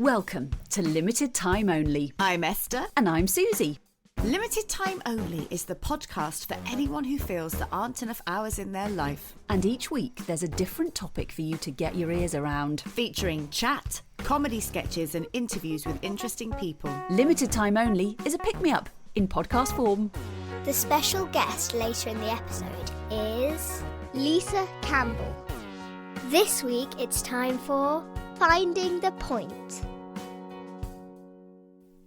Welcome to Limited Time Only. I'm Esther. And I'm Susie. Limited Time Only is the podcast for anyone who feels there aren't enough hours in their life. And each week there's a different topic for you to get your ears around. Featuring chat, comedy sketches and interviews with interesting people. Limited Time Only is a pick-me-up in podcast form. The special guest later in the episode is Lisa Campbell. This week it's time for Finding the Point.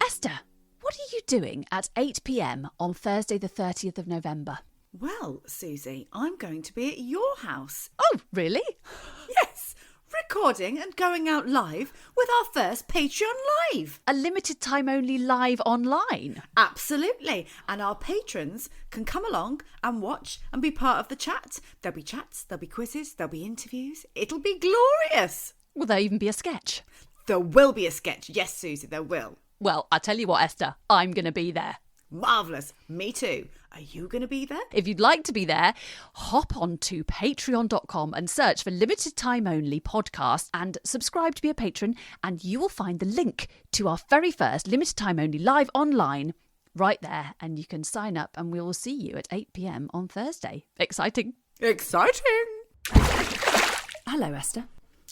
Esther, what are you doing at 8 p.m. on Thursday the 30th of November? Well, Susie, I'm going to be at your house. Oh, really? Yes, recording and going out live with our first Patreon Live. A Limited Time Only live online? Absolutely. And our patrons can come along and watch and be part of the chat. There'll be chats, there'll be quizzes, there'll be interviews. It'll be glorious. Will there even be a sketch? There will be a sketch. Yes, Susie, there will. Well, I tell you what, Esther, I'm going to be there. Marvellous. Me too. Are you going to be there? If you'd like to be there, hop on to patreon.com and search for Limited Time Only podcast and subscribe to be a patron, and you will find the link to our very first Limited Time Only live online right there, and you can sign up and we will see you at 8 p.m. on Thursday. Exciting. Exciting. Hello, Esther.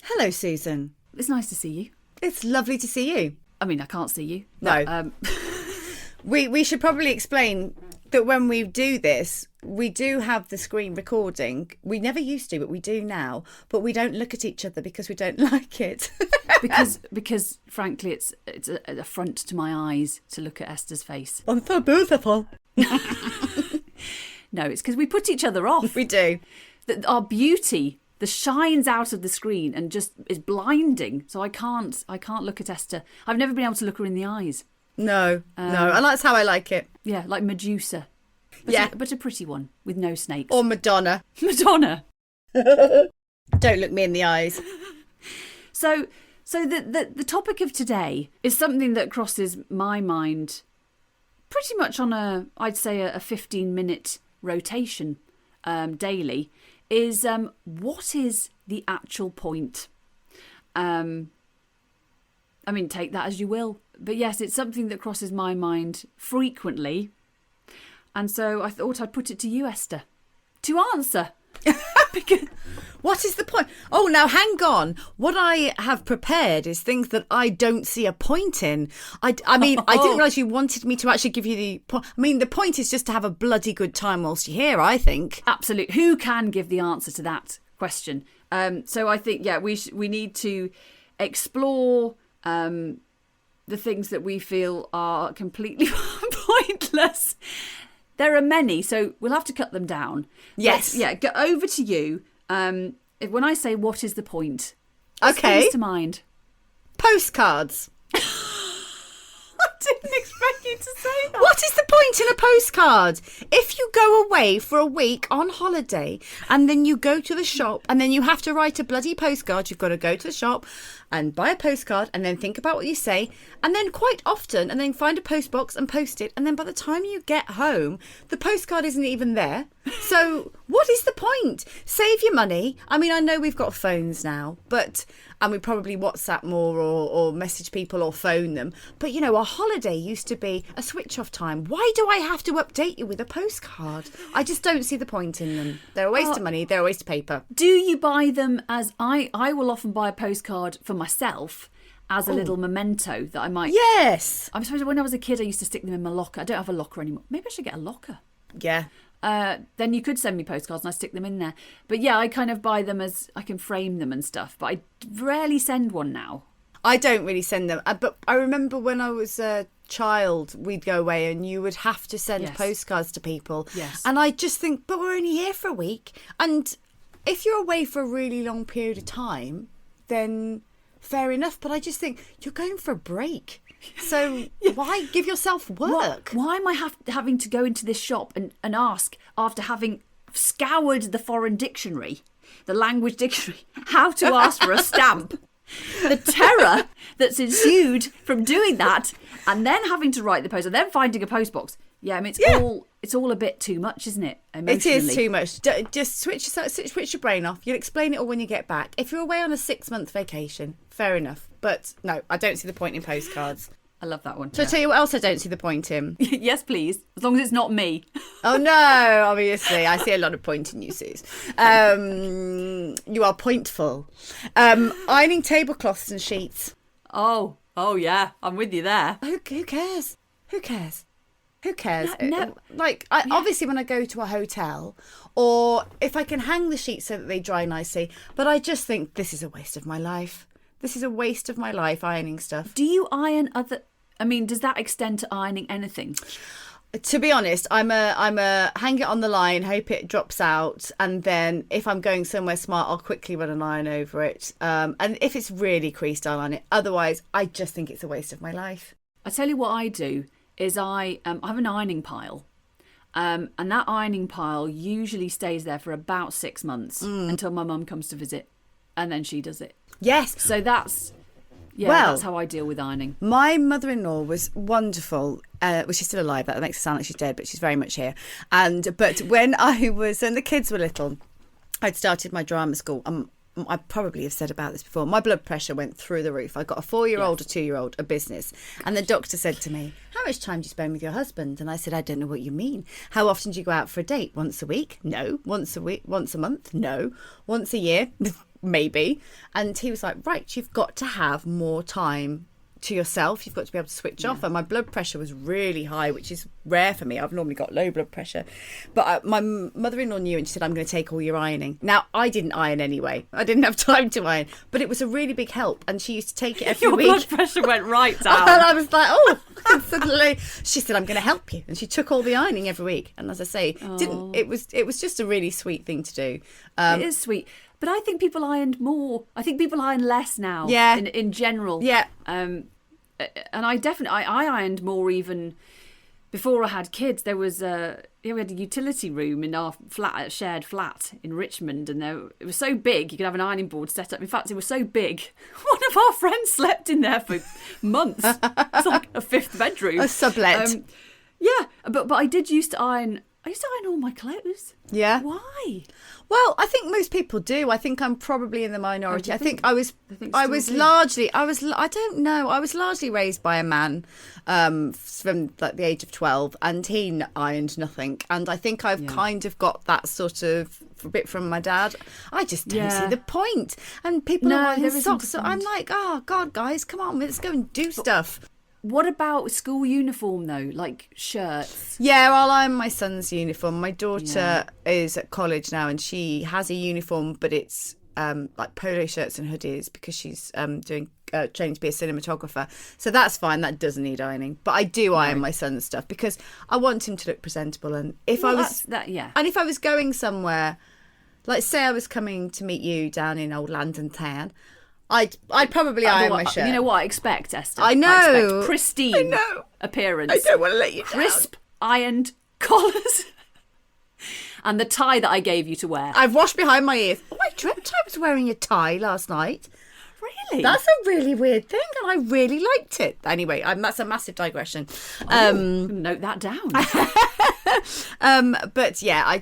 Hello, Susan. It's nice to see you. It's lovely to see you. I mean, I can't see you. No. But, We should probably explain that when we do this, we do have the screen recording. We never used to, but we do now. But we don't look at each other because we don't like it. because frankly, it's an affront to my eyes to look at Esther's face. I'm so beautiful. No, it's because we put each other off. We do. Our beauty, the shines out of the screen and just is blinding. So I can't look at Esther. I've never been able to look her in the eyes. No. And that's how I like it. Yeah, like Medusa. But a pretty one with no snakes. Or Madonna. Madonna. Don't look me in the eyes. So the topic of today is something that crosses my mind pretty much on I'd say a 15-minute rotation daily, is what is the actual point? I mean, take that as you will. But yes, it's something that crosses my mind frequently. And so I thought I'd put it to you, Esther, to answer. Because... What is the point? Oh, now hang on. What I have prepared is things that I don't see a point in. I mean, I didn't realise you wanted me to actually give you the point. I mean, the point is just to have a bloody good time whilst you're here, I think. Absolutely. Who can give the answer to that question? So I think, we need to explore the things that we feel are completely pointless. There are many, so we'll have to cut them down. Yes. Go over to you. When I say what is the point, what comes to mind? Postcards. I didn't expect you to say that. What is the point in a postcard? If you go away for a week on holiday and then you go to the shop and then you have to write a bloody postcard, you've got to go to the shop and buy a postcard and then think about what you say and then quite often and then find a postbox and post it, and then by the time you get home the postcard isn't even there. So what is the point? Save your money. I mean, I know we've got phones now, and we probably WhatsApp more or message people or phone them, but you know, a holiday used to be a switch off time. Why do I have to update you with a postcard? I just don't see the point in them. They're a waste of money, they're a waste of paper. Do you buy them as I will often buy a postcard for myself as a little memento that I might... Yes. I suppose when I was a kid I used to stick them in my locker. I don't have a locker anymore. Maybe I should get a locker. Yeah. Then you could send me postcards and I stick them in there. But yeah, I kind of buy them as I can frame them and stuff. But I rarely send one now. I don't really send them. But I remember when I was a child, we'd go away and you would have to send postcards to people. Yes. And I just think, but we're only here for a week. And if you're away for a really long period of time, then fair enough. But I just think you're going for a break. So why give yourself work? Why am I having to go into this shop and ask, after having scoured the foreign dictionary, the language dictionary, how to ask for a stamp? The terror that's ensued from doing that and then having to write the post and then finding a postbox. Yeah, I mean, it's all a bit too much, isn't it? Emotionally. It is too much. Just switch your brain off. You'll explain it all when you get back. If you're away on a 6-month vacation, fair enough. But no, I don't see the point in postcards. I love that one. So I tell you what else I don't see the point in. Yes, please. As long as it's not me. Oh no, obviously. I see a lot of point in you, Suze. You are pointful. Ironing tablecloths and sheets. Oh yeah. I'm with you there. Who cares? Who cares? Who cares? No. Obviously when I go to a hotel, or if I can hang the sheets so that they dry nicely, but I just think this is a waste of my life. This is a waste of my life, ironing stuff. Do you iron other... I mean, does that extend to ironing anything? To be honest, I'm a hang it on the line, hope it drops out, and then if I'm going somewhere smart, I'll quickly run an iron over it. And if it's really creased, I'll iron it. Otherwise, I just think it's a waste of my life. I tell you what I do is I have an ironing pile. And that ironing pile usually stays there for about 6 months until my mum comes to visit, and then she does it. Yes. So that's how I deal with ironing. My mother-in-law was wonderful. Well, she's still alive. That makes it sound like she's dead, but she's very much here. But when the kids were little, I'd started my drama school. I probably have said about this before. My blood pressure went through the roof. I got a 4-year-old, a 2-year-old, a business. And the doctor said to me, how much time do you spend with your husband? And I said, I don't know what you mean. How often do you go out for a date? Once a week? No. Once a week? Once a month? No. Once a year? Maybe. And he was like, right, you've got to have more time to yourself. You've got to be able to switch off. And my blood pressure was really high, which is rare for me. I've normally got low blood pressure. But my mother-in-law knew, and she said, I'm going to take all your ironing. Now, I didn't iron anyway. I didn't have time to iron. But it was a really big help. And she used to take it every week. Your blood pressure went right down. And I was like, oh, and suddenly she said, I'm going to help you. And she took all the ironing every week. And as I say, it was just a really sweet thing to do. It is sweet. But I think people ironed more. I think people iron less now. Yeah. In general. Yeah. And I ironed more even before I had kids. There was we had a utility room in our shared flat in Richmond, and it was so big you could have an ironing board set up. In fact, it was so big, one of our friends slept in there for months. It's like a 5th bedroom, A sublet. Yeah, but I used to iron all my clothes. Yeah. Why? Well, I think most people do. I think I'm probably in the minority. I don't know. I was largely raised by a man from like the age of 12, and he ironed nothing. And I think I've kind of got that sort of a bit from my dad. I just don't see the point. And people are wearing socks. So I'm like, oh God, guys, come on, let's go and do stuff. What about school uniform though, like shirts? Yeah, well, I'm my son's uniform. My daughter is at college now, and she has a uniform, but it's like polo shirts and hoodies because she's training to be a cinematographer. So that's fine. That doesn't need ironing. But I do iron my son's stuff because I want him to look presentable. And if I was going somewhere, like say I was coming to meet you down in old London town, I'd probably iron my shirt. You know what I expect, Esther? I know. I expect pristine appearance. I don't want to let you down. Crisp, ironed collars. And the tie that I gave you to wear. I've washed behind my ears. Oh, I dreamt I was wearing a tie last night. Really? That's a really weird thing, and I really liked it. Anyway, that's a massive digression. Note that down. But yeah, I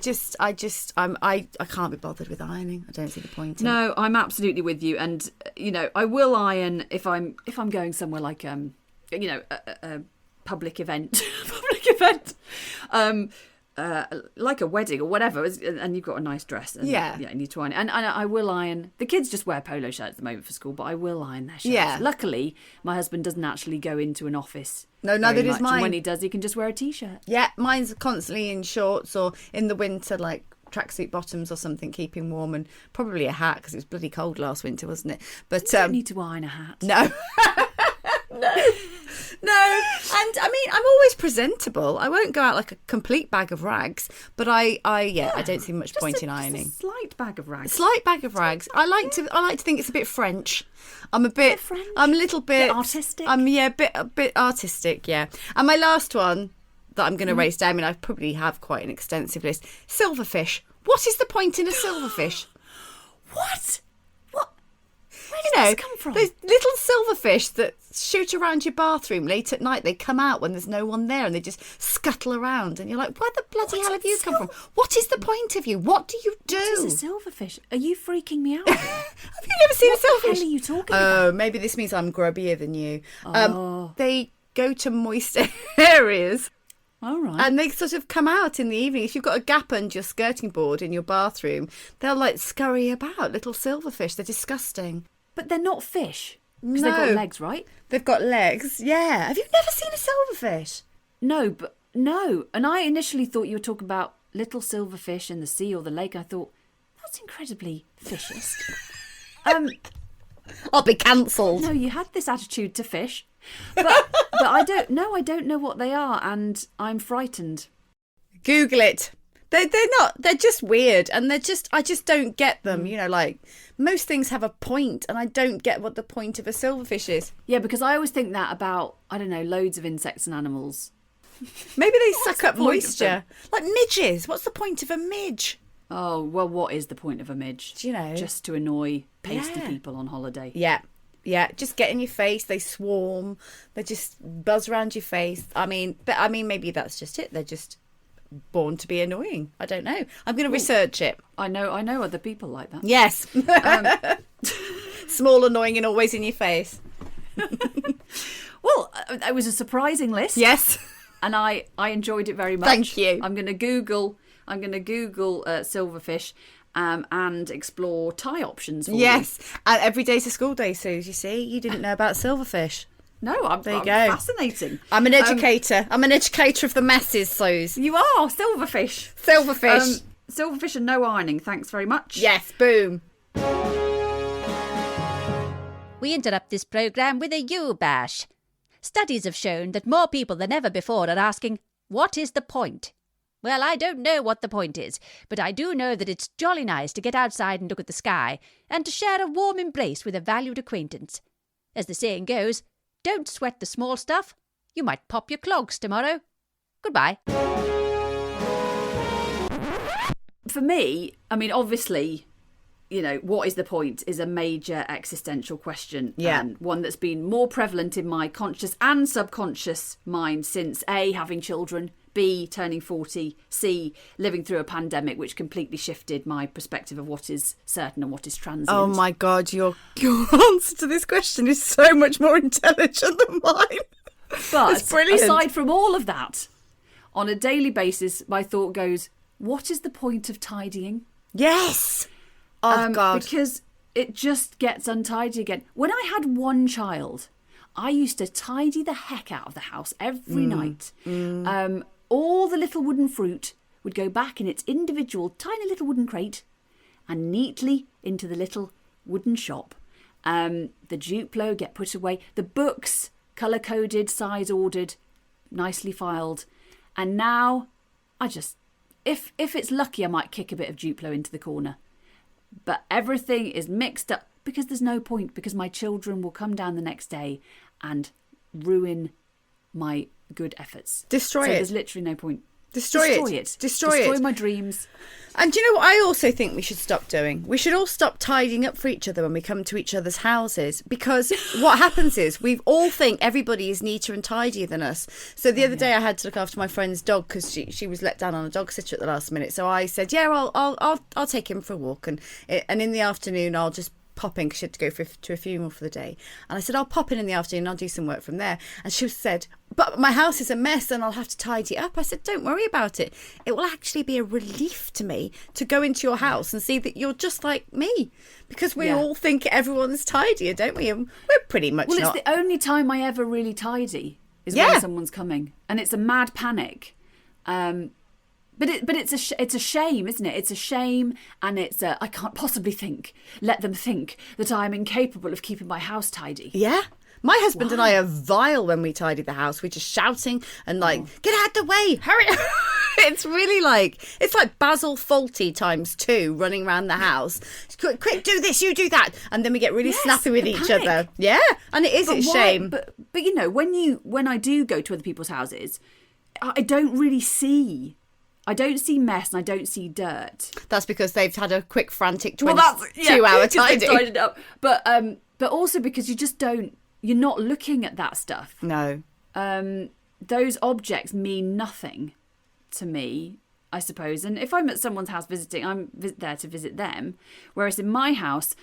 can't be bothered with ironing. I don't see the point. No, I'm absolutely with you, and I will iron if I'm going somewhere like a public event, like a wedding or whatever, and you've got a nice dress. And, you need to iron it. And I will iron. The kids just wear polo shirts at the moment for school, but I will iron their shirts. Yeah. Luckily, my husband doesn't actually go into an office. No, neither does mine. And when he does, he can just wear a t-shirt. Yeah, mine's constantly in shorts or in the winter, like tracksuit bottoms or something, keeping warm, and probably a hat because it was bloody cold last winter, wasn't it? But you don't need to iron a hat. No. No, and I mean, I'm always presentable. I won't go out like a complete bag of rags, but I don't see much point in ironing. Just a slight bag of rags. Slight bag of rags. I like to think it's a bit French. I'm a little bit artistic. A bit artistic, yeah. And my last one that I'm going to race down, I mean, I probably have quite an extensive list. Silverfish. What is the point in a silverfish? What? Where did this come from? Those little silverfish that shoot around your bathroom late at night. They come out when there's no one there and they just scuttle around. And you're like, where the bloody hell have you come from? What is the point of you? What do you do? What is a silverfish? Are you freaking me out? Have you never seen a silverfish? What the hell are you talking about? Oh, maybe this means I'm grubbier than you. They go to moist areas. All right. And they sort of come out in the evening. If you've got a gap under your skirting board in your bathroom, they'll like scurry about, little silverfish. They're disgusting. But they're not fish. Because No. they've got legs, right? They've got legs, yeah. Have you never seen a silverfish? No. And I initially thought you were talking about little silverfish in the sea or the lake. I thought, that's incredibly fishist. I'll be cancelled. No, you had this attitude to fish. But I don't know what they are, and I'm frightened. Google it. They're just weird, and I just don't get them. You know, like most things have a point, and I don't get what the point of a silverfish is. Yeah, because I always think that about, I don't know, loads of insects and animals. Maybe they suck the up point of moisture. Like midges. What's the point of a midge? Oh, well, what is the point of a midge? Do you know? Just to annoy pasty Yeah. people on holiday. Yeah, just get in your face. They swarm. They just buzz around your face. I mean, maybe that's just it. They're just born to be annoying. I don't know. I'm going to research it. I know other people like that. Yes. Small, annoying, and always in your face. Well, it was a surprising list. Yes. And I enjoyed it very much. Thank you. I'm going to Google silverfish and explore Thai options for you. Yes. And every day's a school day, Suze, you see. You didn't know about silverfish. No, I'm There you go. fascinating. I'm an educator. I'm an educator of the masses, Suze. You are silverfish. Silverfish. Silverfish and no ironing. Thanks very much. Yes, boom. We interrupt this programme with a U-bash. Studies have shown that more people than ever before are asking, what is the point? Well, I don't know what the point is, but I do know that it's jolly nice to get outside and look at the sky, and to share a warm embrace with a valued acquaintance. As the saying goes, don't sweat the small stuff. You might pop your clogs tomorrow. Goodbye. For me, I mean, obviously, you know, what is the point is a major existential question. Yeah. And one that's been more prevalent in my conscious and subconscious mind since A, having children, B, turning 40, C, living through a pandemic, which completely shifted my perspective of what is certain and what is transient. Oh my God, your answer to this question is so much more intelligent than mine. But It's brilliant. aside from all of that, on a daily basis, my thought goes, what is the point of tidying? Yes. Oh, God. Because it just gets untidy again. When I had one child, I used to tidy the heck out of the house every night. All the little wooden fruit would go back in its individual tiny little wooden crate and neatly into the little wooden shop. The Duplo get put away. The books, colour-coded, size-ordered, nicely filed. And now I just, if it's lucky, I might kick a bit of Duplo into the corner. But everything is mixed up because there's no point, because my children will come down the next day and ruin my good efforts. Destroy so it. There's literally no point. Destroy it. Destroy my dreams. And do you know what I also think we should stop doing? We should all stop tidying up for each other when we come to each other's houses, because what happens is we all think everybody is neater and tidier than us. So the other day I had to look after my friend's dog because she was let down on a dog sitter at the last minute. So I said, yeah, I'll take him for a walk, and in the afternoon I'll just pop in because she had to go to a funeral for the day. And I said, I'll pop in the afternoon and I'll do some work from there. And she said, but my house is a mess and I'll have to tidy it up. I said, don't worry about it. It will actually be a relief to me to go into your house and see that you're just like me, because we all think everyone's tidier, don't we? And we're pretty much not. Well, it's the only time I ever really tidy is when someone's coming, and it's a mad panic. But it's a shame, isn't it? It's a shame, and I can't possibly let them think that I'm incapable of keeping my house tidy. Yeah. My husband and I are vile when we tidy the house. We're just shouting and get out the way, hurry. It's really it's like Basil Fawlty ×2 running around the house. Quick, do this, you do that. And then we get really snappy with each panic. other. Yeah, and it's a shame. But you know, when I do go to other people's houses, I don't see mess and I don't see dirt. That's because they've had a quick, frantic 22-hour tidy. tidied up. But also because you just don't you're not looking at that stuff. No. Those objects mean nothing to me, I suppose. And if I'm at someone's house visiting, I'm there to visit them. Whereas in my house,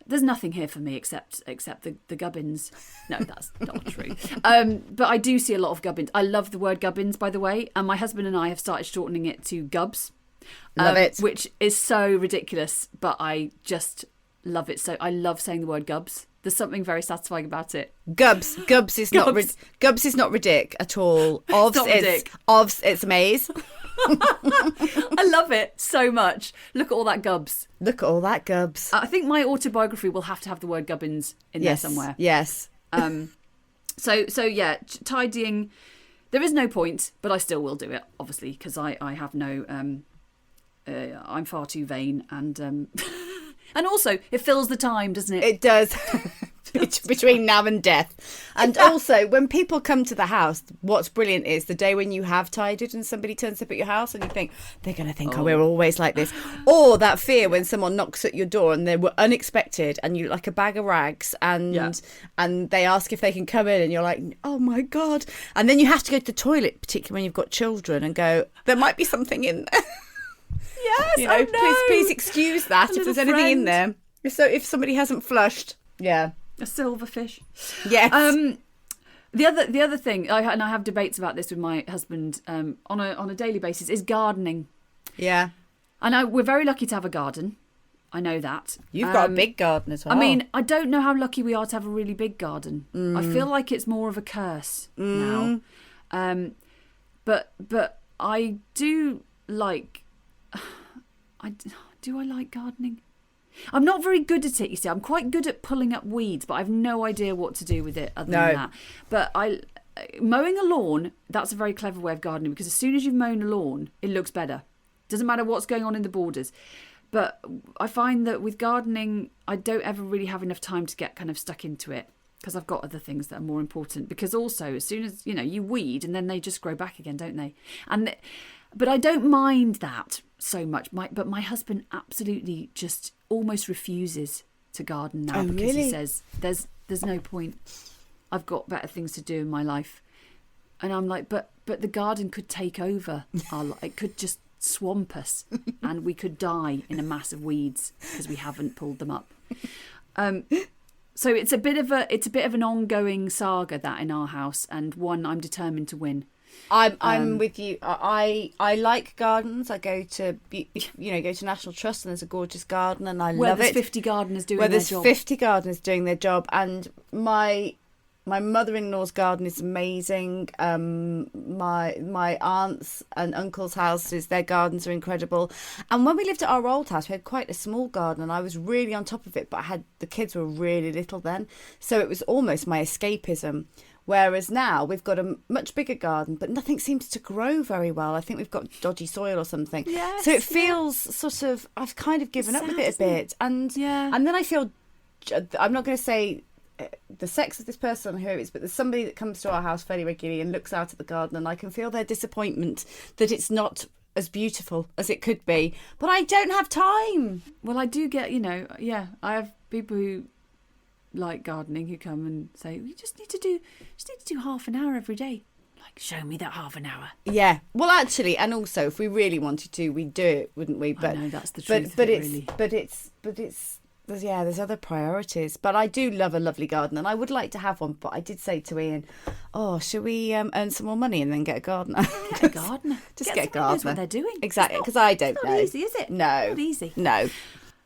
there's nothing here for me except the gubbins. No, that's not true. But I do see a lot of gubbins. I love the word gubbins, by the way. And my husband and I have started shortening it to gubs. Love it. Which is so ridiculous, but I just love it. So I love saying the word gubs. There's something very satisfying about it. Gubs is not Gubs is not ridic at all. Ovs, it's maze. I love it so much. Look at all that gubs. Look at all that gubs. I think my autobiography will have to have the word gubbins in there somewhere. Yes. So yeah, tidying. There is no point, but I still will do it, obviously, because I have no. I'm far too vain, and and also it fills the time, doesn't it? It does. Between now and death. And also, when people come to the house, what's brilliant is the day when you have tidied and somebody turns up at your house and you think, they're going to think, oh, we're always like this. Or that fear when someone knocks at your door and they were unexpected and you like a bag of rags and they ask if they can come in and you're like, oh my God. And then you have to go to the toilet, particularly when you've got children, and go, there might be something in there. Yes, you know, please excuse that if there's anything in there. So if somebody hasn't flushed, a silverfish. Yes. The other thing, I have debates about this with my husband on a daily basis, is gardening. Yeah. And we're very lucky to have a garden. I know that. You've got a big garden as well. I mean, I don't know how lucky we are to have a really big garden. I feel like it's more of a curse now. But I do like. Do I like gardening? I'm not very good at it, you see. I'm quite good at pulling up weeds, but I've no idea what to do with it other than that. But mowing a lawn, that's a very clever way of gardening, because as soon as you've mown a lawn, it looks better. Doesn't matter what's going on in the borders. But I find that with gardening, I don't ever really have enough time to get kind of stuck into it, because I've got other things that are more important. Because also, as soon as, you weed, and then they just grow back again, don't they? But I don't mind that so much. But my husband absolutely just almost refuses to garden now, because he says there's no point. I've got better things to do in my life. And I'm like, but the garden could take over it could just swamp us and we could die in a mass of weeds because we haven't pulled them up. So it's a bit of an ongoing saga, that, in our house, and one I'm determined to win. I'm with you. I like gardens. I go to National Trust, and there's a gorgeous garden, and I love it. There's 50 gardeners doing their job. 50 gardeners doing their job, and my mother-in-law's garden is amazing. My aunts and uncles' houses, their gardens are incredible. And when we lived at our old house, we had quite a small garden, and I was really on top of it. But the kids were really little then, so it was almost my escapism. Whereas now we've got a much bigger garden, but nothing seems to grow very well. I think we've got dodgy soil or something. Yes, so it feels sort of, I've kind of given up with it a bit. And then I feel, I'm not going to say the sex of this person or who it is, but there's somebody that comes to our house fairly regularly and looks out at the garden, and I can feel their disappointment that it's not as beautiful as it could be. But I don't have time. Well, I do get, I have people who like gardening who come and say, we just need to do half an hour every day. Like, show me that half an hour. Yeah. Well, actually, and also if we really wanted to, we'd do it, wouldn't we? But I know that's the truth. There's other priorities. But I do love a lovely garden, and I would like to have one. But I did say to Ian, should we earn some more money and then get a gardener? Get a gardener. Just get a gardener. Knows what they're doing. Exactly, because I don't know. It's not easy, is it? No. Not easy. No.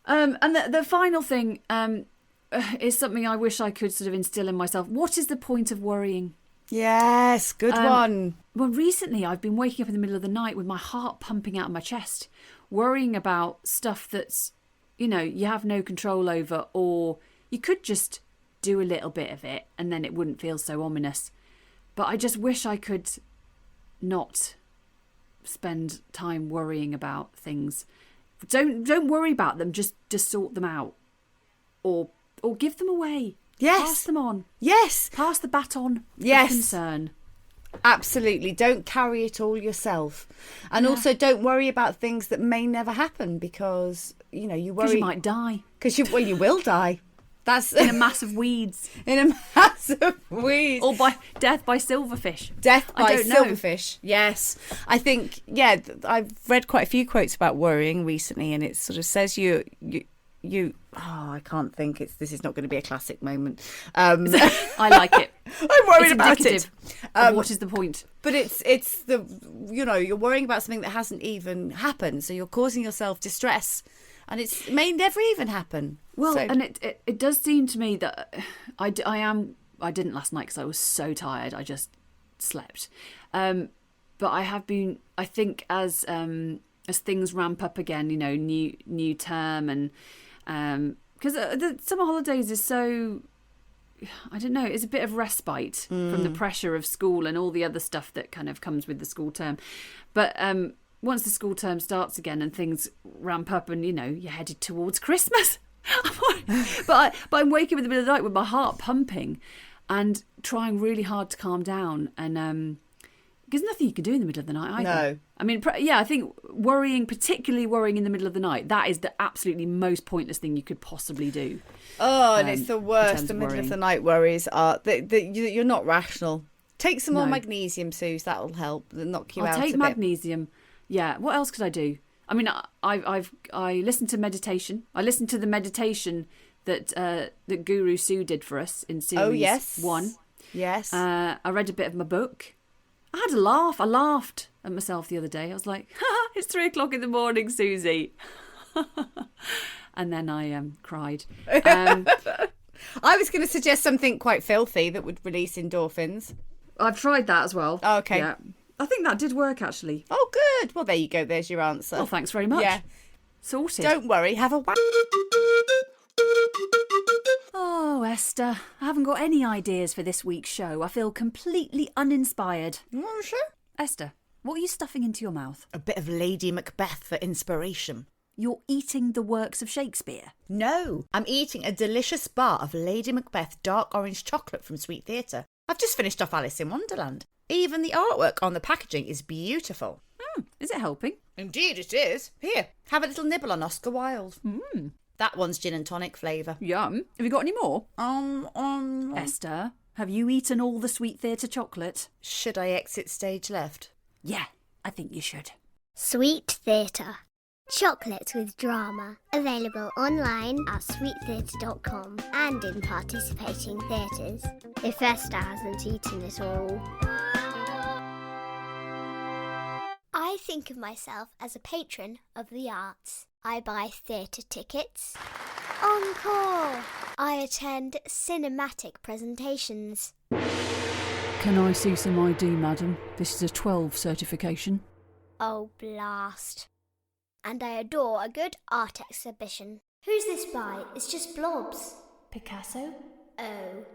And the final thing is something I wish I could sort of instill in myself. What is the point of worrying? Yes, good one. Well, recently I've been waking up in the middle of the night with my heart pumping out of my chest, worrying about stuff that's, you have no control over, or you could just do a little bit of it and then it wouldn't feel so ominous. But I just wish I could not spend time worrying about things. Don't worry about them, just sort them out. Or give them away. Yes. Pass them on. Yes. Pass the baton. Yes. Of concern. Absolutely. Don't carry it all yourself. And also don't worry about things that may never happen, because, you worry. Because you might die. You will die. That's in a mass of weeds. in a massive weed. Or by death by silverfish. Death I by don't know. silverfish. Yes. I think, I've read quite a few quotes about worrying recently, and it sort of says you I can't think. This is not going to be a classic moment. I like it. I'm worried It's about it. indicative of what is the point? But it's the, you're worrying about something that hasn't even happened. So you're causing yourself distress, and it may never even happen. Well, So- and it does seem to me that I didn't last night because I was so tired. I just slept. But I have been, I think, as things ramp up again, new term, and because the summer holidays is so, I don't know, it's a bit of respite from the pressure of school and all the other stuff that kind of comes with the school term. But once the school term starts again and things ramp up and, you're headed towards Christmas. but I'm waking up in the middle of the night with my heart pumping and trying really hard to calm down. And there's nothing you can do in the middle of the night either. No. I mean, I think particularly worrying in the middle of the night, that is the absolutely most pointless thing you could possibly do. Oh, and it's the in worst. terms The of middle of worrying. the night worries are you're not rational. Take some more No. magnesium, Suze. That'll help. Knock you I'll out take a bit. magnesium. Yeah. What else could I do? I mean, I listened to meditation. I listened to the meditation that Guru Sue did for us in series 1. Yes. I read a bit of my book. I had a laugh. I laughed at myself the other day. I was like, it's 3:00 in the morning, Susie. And then I cried. I was going to suggest something quite filthy that would release endorphins. I've tried that as well. Oh, okay. Yeah. I think that did work, actually. Oh, good. Well, there you go. There's your answer. Well, thanks very much. Yeah. Sorted. Don't worry. Have a Oh, Esther, I haven't got any ideas for this week's show. I feel completely uninspired. Esther, what are you stuffing into your mouth? A bit of Lady Macbeth for inspiration. You're eating the works of Shakespeare. No, I'm eating a delicious bar of Lady Macbeth dark orange chocolate from Sweet Theatre. I've just finished off Alice in Wonderland. Even the artwork on the packaging is beautiful. Is it helping? Indeed it is. Here, have a little nibble on Oscar Wilde. That one's gin and tonic flavour. Yum. Have you got any more? Um, Esther, have you eaten all the Sweet Theatre chocolate? Should I exit stage left? Yeah, I think you should. Sweet Theatre. Chocolates with drama. Available online at sweettheatre.com and in participating theatres. If Esther hasn't eaten it all. I think of myself as a patron of the arts. I buy theatre tickets. Encore! I attend cinematic presentations. Can I see some ID, madam? This is a 12 certification. Oh, blast. And I adore a good art exhibition. Who's this by? It's just blobs. Picasso? Oh.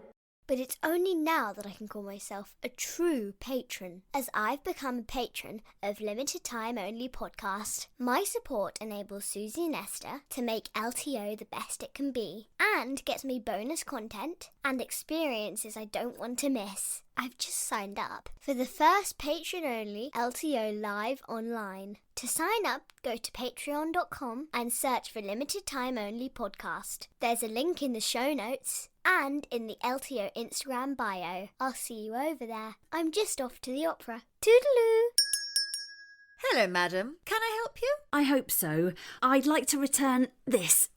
But it's only now that I can call myself a true patron, as I've become a patron of Limited Time Only podcast. My support enables Susie and Esther to make LTO the best it can be, and gets me bonus content and experiences I don't want to miss. I've just signed up for the first patron-only LTO live online. To sign up, go to patreon.com and search for Limited Time Only podcast. There's a link in the show notes and in the LTO Instagram bio. I'll see you over there. I'm just off to the opera. Toodaloo! Hello, madam. Can I help you? I hope so. I'd like to return this.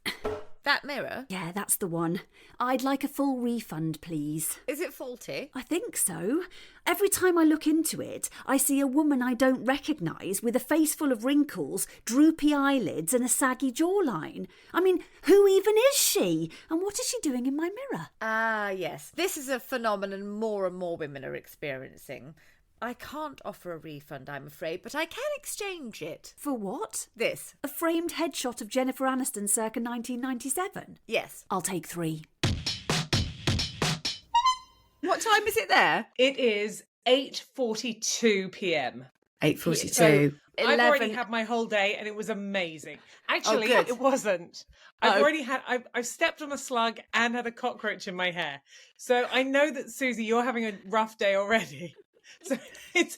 That mirror? Yeah, that's the one. I'd like a full refund, please. Is it faulty? I think so. Every time I look into it, I see a woman I don't recognise with a face full of wrinkles, droopy eyelids and a saggy jawline. I mean, who even is she? And what is she doing in my mirror? Ah, yes. This is a phenomenon more and more women are experiencing. I can't offer a refund, I'm afraid, but I can exchange it. For what? This. A framed headshot of Jennifer Aniston circa 1997? Yes. I'll take 3. What time is it there? It is 8:42 p.m. 8:42. So I've already 11. had my whole day and it was amazing. Actually, good. it wasn't. I've Oh. already had, I've stepped on a slug and had a cockroach in my hair. So I know that, Susie, you're having a rough day already. So it's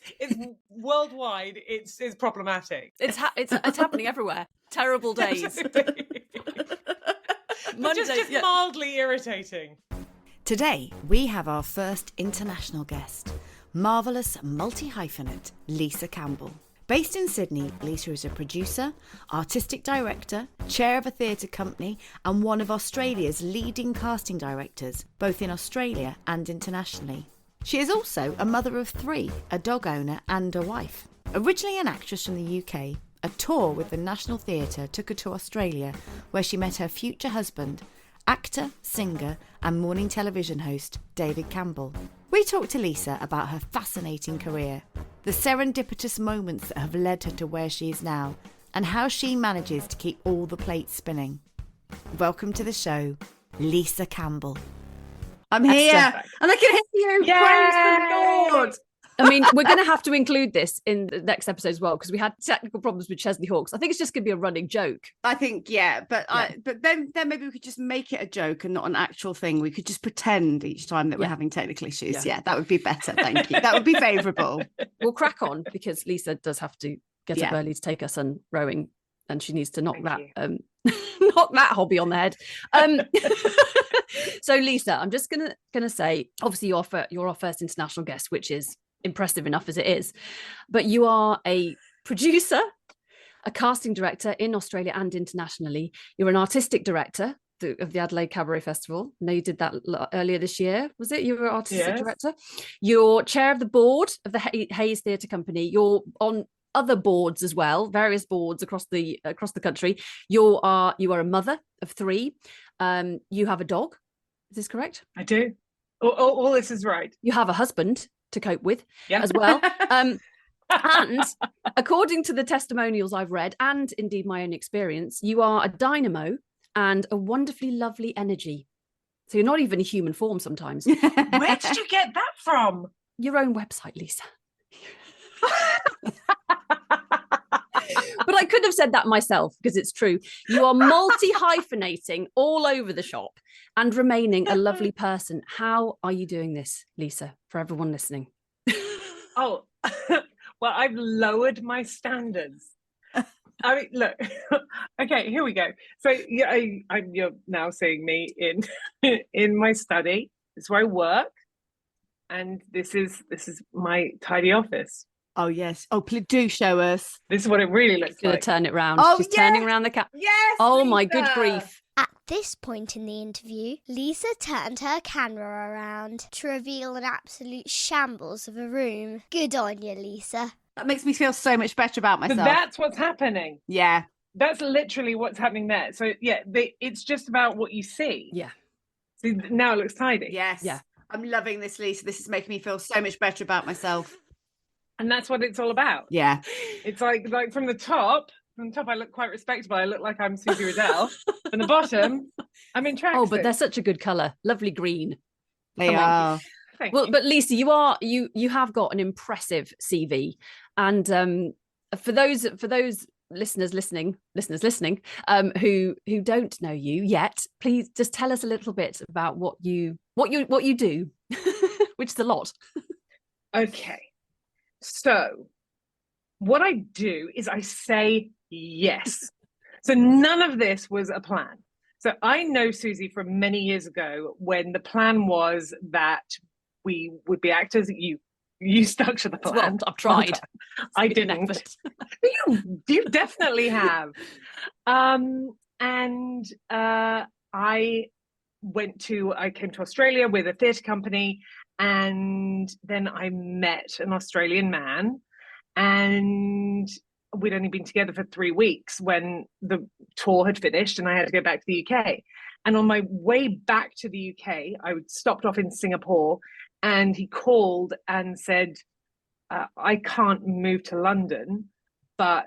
worldwide, it's problematic. It's happening everywhere. Terrible days. just mildly irritating. Today, we have our first international guest, marvellous multi-hyphenate Lisa Campbell. Based in Sydney, Lisa is a producer, artistic director, chair of a theatre company, and one of Australia's leading casting directors, both in Australia and internationally. She is also a mother of 3, a dog owner and a wife. Originally an actress from the UK, a tour with the National Theatre took her to Australia, where she met her future husband, actor, singer and morning television host David Campbell. We talked to Lisa about her fascinating career, the serendipitous moments that have led her to where she is now, and how she manages to keep all the plates spinning. Welcome to the show, Lisa Campbell. I'm here, and I can hear you. Yay! Praise the Lord. I mean, we're going to have to include this in the next episode as well, because we had technical problems with Chesley Hawkes. I think it's just going to be a running joke. I think, but then maybe we could just make it a joke and not an actual thing. We could just pretend each time that we're having technical issues. Yeah, that would be better. Thank you. That would be favourable. We'll crack on, because Lisa does have to get up early to take her son rowing, and she needs to knock knock that hobby on the head. So Lisa, I'm just gonna say, obviously you're our first international guest, which is impressive enough as it is, but you are a producer, a casting director in Australia and internationally. You're an artistic director of the Adelaide Cabaret Festival. I know you did that earlier this year, was it? You were artistic director. You're chair of the board of the Hayes Theatre Company. You're on other boards as well, various boards across the country. You are a mother of 3. You have a dog. Is this correct? I do. All this is right. You have a husband to cope with as well. And according to the testimonials I've read, and indeed my own experience, you are a dynamo and a wonderfully lovely energy. So you're not even a human form sometimes. Where did you get that from? Your own website, Lisa. But I could have said that myself, because it's true. You are multi-hyphenating all over the shop and remaining a lovely person. How are you doing this, Lisa, for everyone listening? Oh, well, I've lowered my standards. I mean, look, okay, here we go. So you're now seeing me in my study. This is where I work. And this is my tidy office. Oh, yes. Oh, please do show us. This is what it really looks Gonna like. turn it round. Oh, She's yes. turning around the cat. Yes. Oh, Lisa. my good grief. At this point in the interview, Lisa turned her camera around to reveal an absolute shambles of a room. Good on you, Lisa. That makes me feel so much better about So myself. that's what's happening. Yeah. That's literally what's happening there. So it's just about what you see. Yeah. See, now it looks tidy. Yes. Yeah. I'm loving this, Lisa. This is making me feel so much better about myself. And that's what it's all about. Yeah. It's like from the top I look quite respectable. I look like I'm Susie Riddell. From the bottom, I'm in tracksuit. Oh, but they're such a good colour. Lovely green. They Come on. are. Thank Well, you. but Lisa, you have got an impressive CV, and for those listeners listening, who don't know you yet, please just tell us a little bit about what you do, which is a lot. Okay. So what I do is I say yes. So none of this was a plan. So I know Susie from many years ago, when the plan was that we would be actors. You stuck to the plan. Well, I've tried. I didn't. You definitely have. And I came to Australia with a theatre company, and then I met an Australian man, and we'd only been together for 3 weeks when the tour had finished and I had to go back to the UK. And on my way back to the UK, I stopped off in Singapore, and he called and said, I can't move to London, but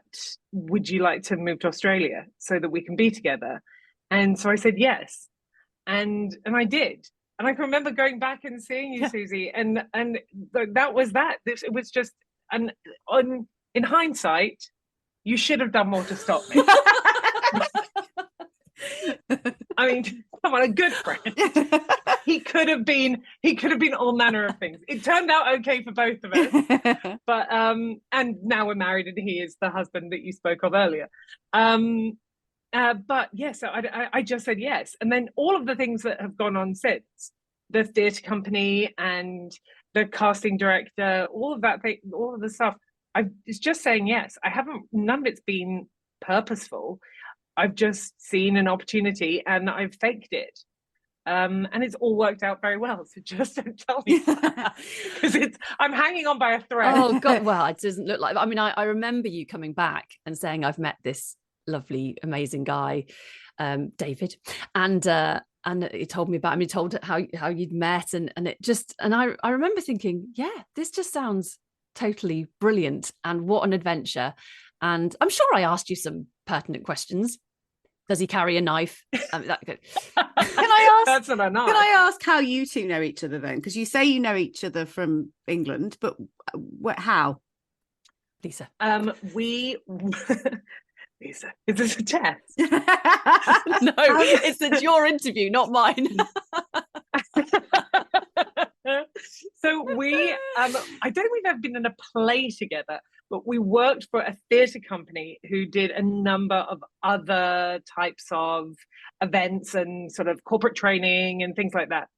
would you like to move to Australia so that we can be together? And so I said yes. And I did. And I can remember going back and seeing you, Susie, and that was that. It was just, in hindsight, you should have done more to stop me. I mean, come on, a good friend. He could have been all manner of things. It turned out okay for both of us. But and now we're married, and he is the husband that you spoke of earlier. But yes, so I just said yes. And then all of the things that have gone on since, the theatre company and the casting director, all of that thing, all of the stuff, it's just saying yes. None of it's been purposeful. I've just seen an opportunity and I've faked it. And it's all worked out very well. So just don't tell me because I'm hanging on by a thread. Oh God! Well, it doesn't look like. I mean, I remember you coming back and saying, "I've met this lovely, amazing guy, David," and he told me about. I mean, he told how you'd met, and it just, and I remember thinking, yeah, this just sounds totally brilliant, and what an adventure. And I'm sure I asked you some pertinent questions. Does he carry a knife? Can I ask? That's what I know. Can I ask how you two know each other then? Because you say you know each other from England, but how? Lisa. We. Lisa, is this a test? No, it's your interview, not mine. So we, I don't think we've ever been in a play together, but we worked for a theatre company who did a number of other types of events and sort of corporate training and things like that.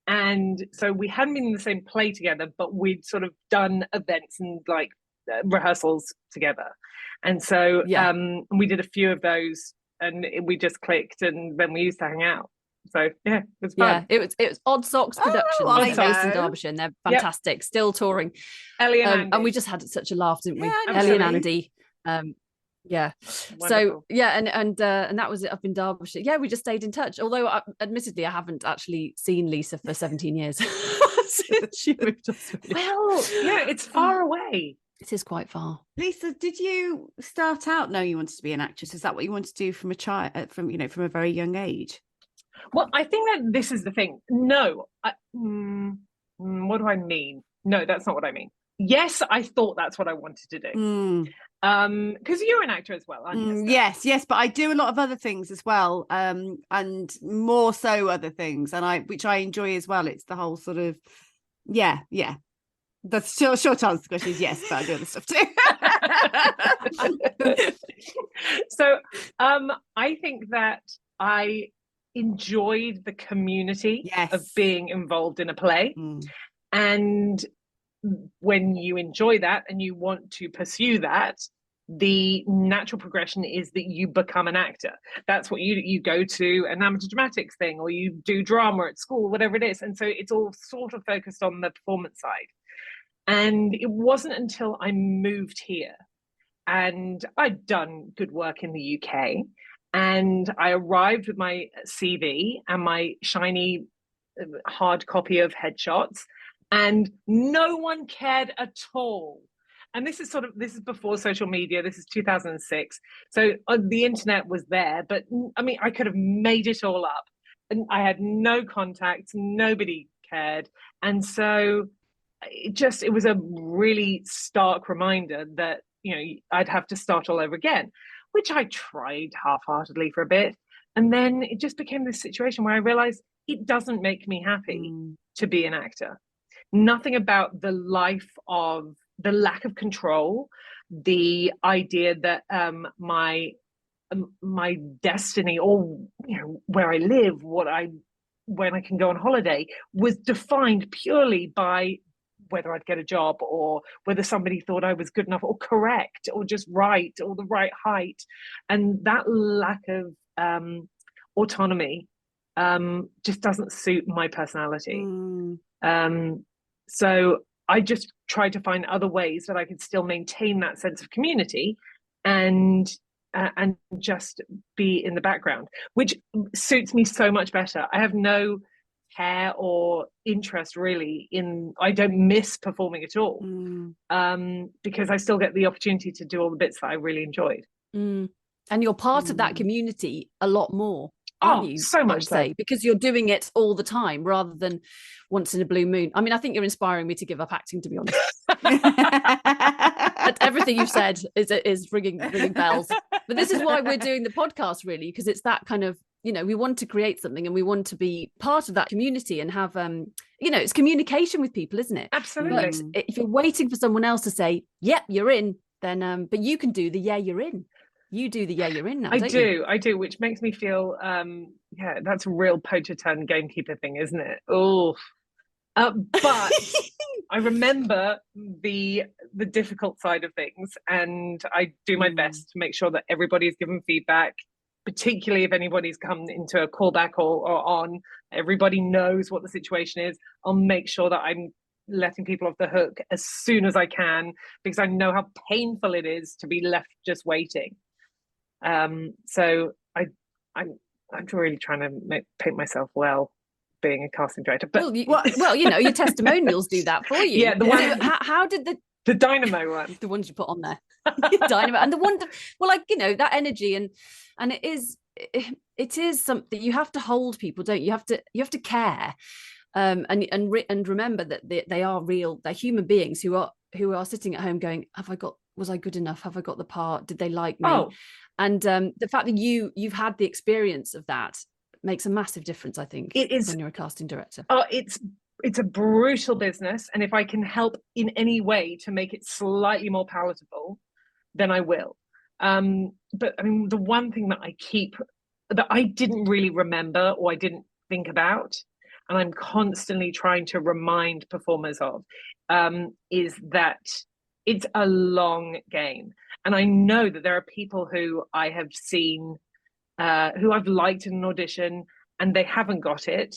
And so we hadn't been in the same play together, but we'd sort of done events and like rehearsals together. And so we did a few of those and we just clicked and then we used to hang out. So yeah, it was fun. Yeah, it was Odd Socks Productions, based in Derbyshire, and they're fantastic, still touring. Ellie and Andy. And we just had such a laugh, didn't we? Yeah, Ellie and Andy. Yeah. Wonderful. So yeah, and that was it up in Derbyshire. Yeah, we just stayed in touch. Although admittedly, I haven't actually seen Lisa for 17 years. She moved Australia. Well, yeah, it's far away. It is quite far. Lisa, did you start out knowing you wanted to be an actress? Is that what you wanted to do from from a very young age? Well, I think that this is the thing. No, what do I mean? No, that's not what I mean. Yes, I thought that's what I wanted to do. Because you're an actor as well, aren't you? Yes, but I do a lot of other things as well, and more so other things, and which I enjoy as well. It's the whole sort of yeah. The short answer to the question is yes, but I do other stuff too. So, I think that I enjoyed the community of being involved in a play, and when you enjoy that and you want to pursue that, the natural progression is that you become an actor. That's what you go to an amateur dramatics thing, or you do drama at school, whatever it is. And so it's all sort of focused on the performance side. And it wasn't until I moved here and I'd done good work in the UK, and I arrived with my CV and my shiny hard copy of headshots, and no one cared at all. And this is before social media. This is 2006. So the internet was there, but I mean, I could have made it all up, and I had no contacts. Nobody cared. And so it was a really stark reminder that, I'd have to start all over again, which I tried half-heartedly for a bit. And then it just became this situation where I realized it doesn't make me happy to be an actor. Nothing about the life of the lack of control, the idea that my destiny, or where I live, when I can go on holiday, was defined purely by whether I'd get a job, or whether somebody thought I was good enough or correct or just right or the right height. And that lack of autonomy just doesn't suit my personality. So I just tried to find other ways that I could still maintain that sense of community and just be in the background, which suits me so much better. I have no care or interest really I don't miss performing at all, because I still get the opportunity to do all the bits that I really enjoyed. And you're part of that community a lot more, aren't you? So much so. Because you're doing it all the time rather than once in a blue moon. I mean, I think you're inspiring me to give up acting, to be honest. Everything you've said is ringing bells. But this is why we're doing the podcast, really, because it's that kind of, we want to create something and we want to be part of that community and have, it's communication with people, isn't it? Absolutely. But if you're waiting for someone else to say, yep, you're in, then, but you can do the, yeah, you're in. You do the yeah, you're in now, I don't you? I do, which makes me feel, yeah, that's a real poacher turn gamekeeper thing, isn't it? Oh, but I remember the difficult side of things, and I do my best to make sure that everybody is given feedback, particularly if anybody's come into a callback or on. Everybody knows what the situation is. I'll make sure that I'm letting people off the hook as soon as I can, because I know how painful it is to be left just waiting. So I'm really trying to paint myself well being a casting director, but well, you know, your testimonials do that for you. Yeah, the one. So how did the dynamo one, the ones you put on there, dynamo, and the one, well, like, you know, that energy, and it is something you have to hold people, don't you? You have to care, and remember that they are real. They're human beings who are sitting at home going, was I good enough? Have I got the part? Did they like me? Oh. And the fact that you've had the experience of that makes a massive difference, I think, it is, when you're a casting director. Oh, it's a brutal business, and if I can help in any way to make it slightly more palatable, then I will. But I mean, the one thing that I didn't really remember, or I didn't think about, and I'm constantly trying to remind performers of, is that it's a long game. And I know that there are people who I have seen, who I've liked in an audition, and they haven't got it.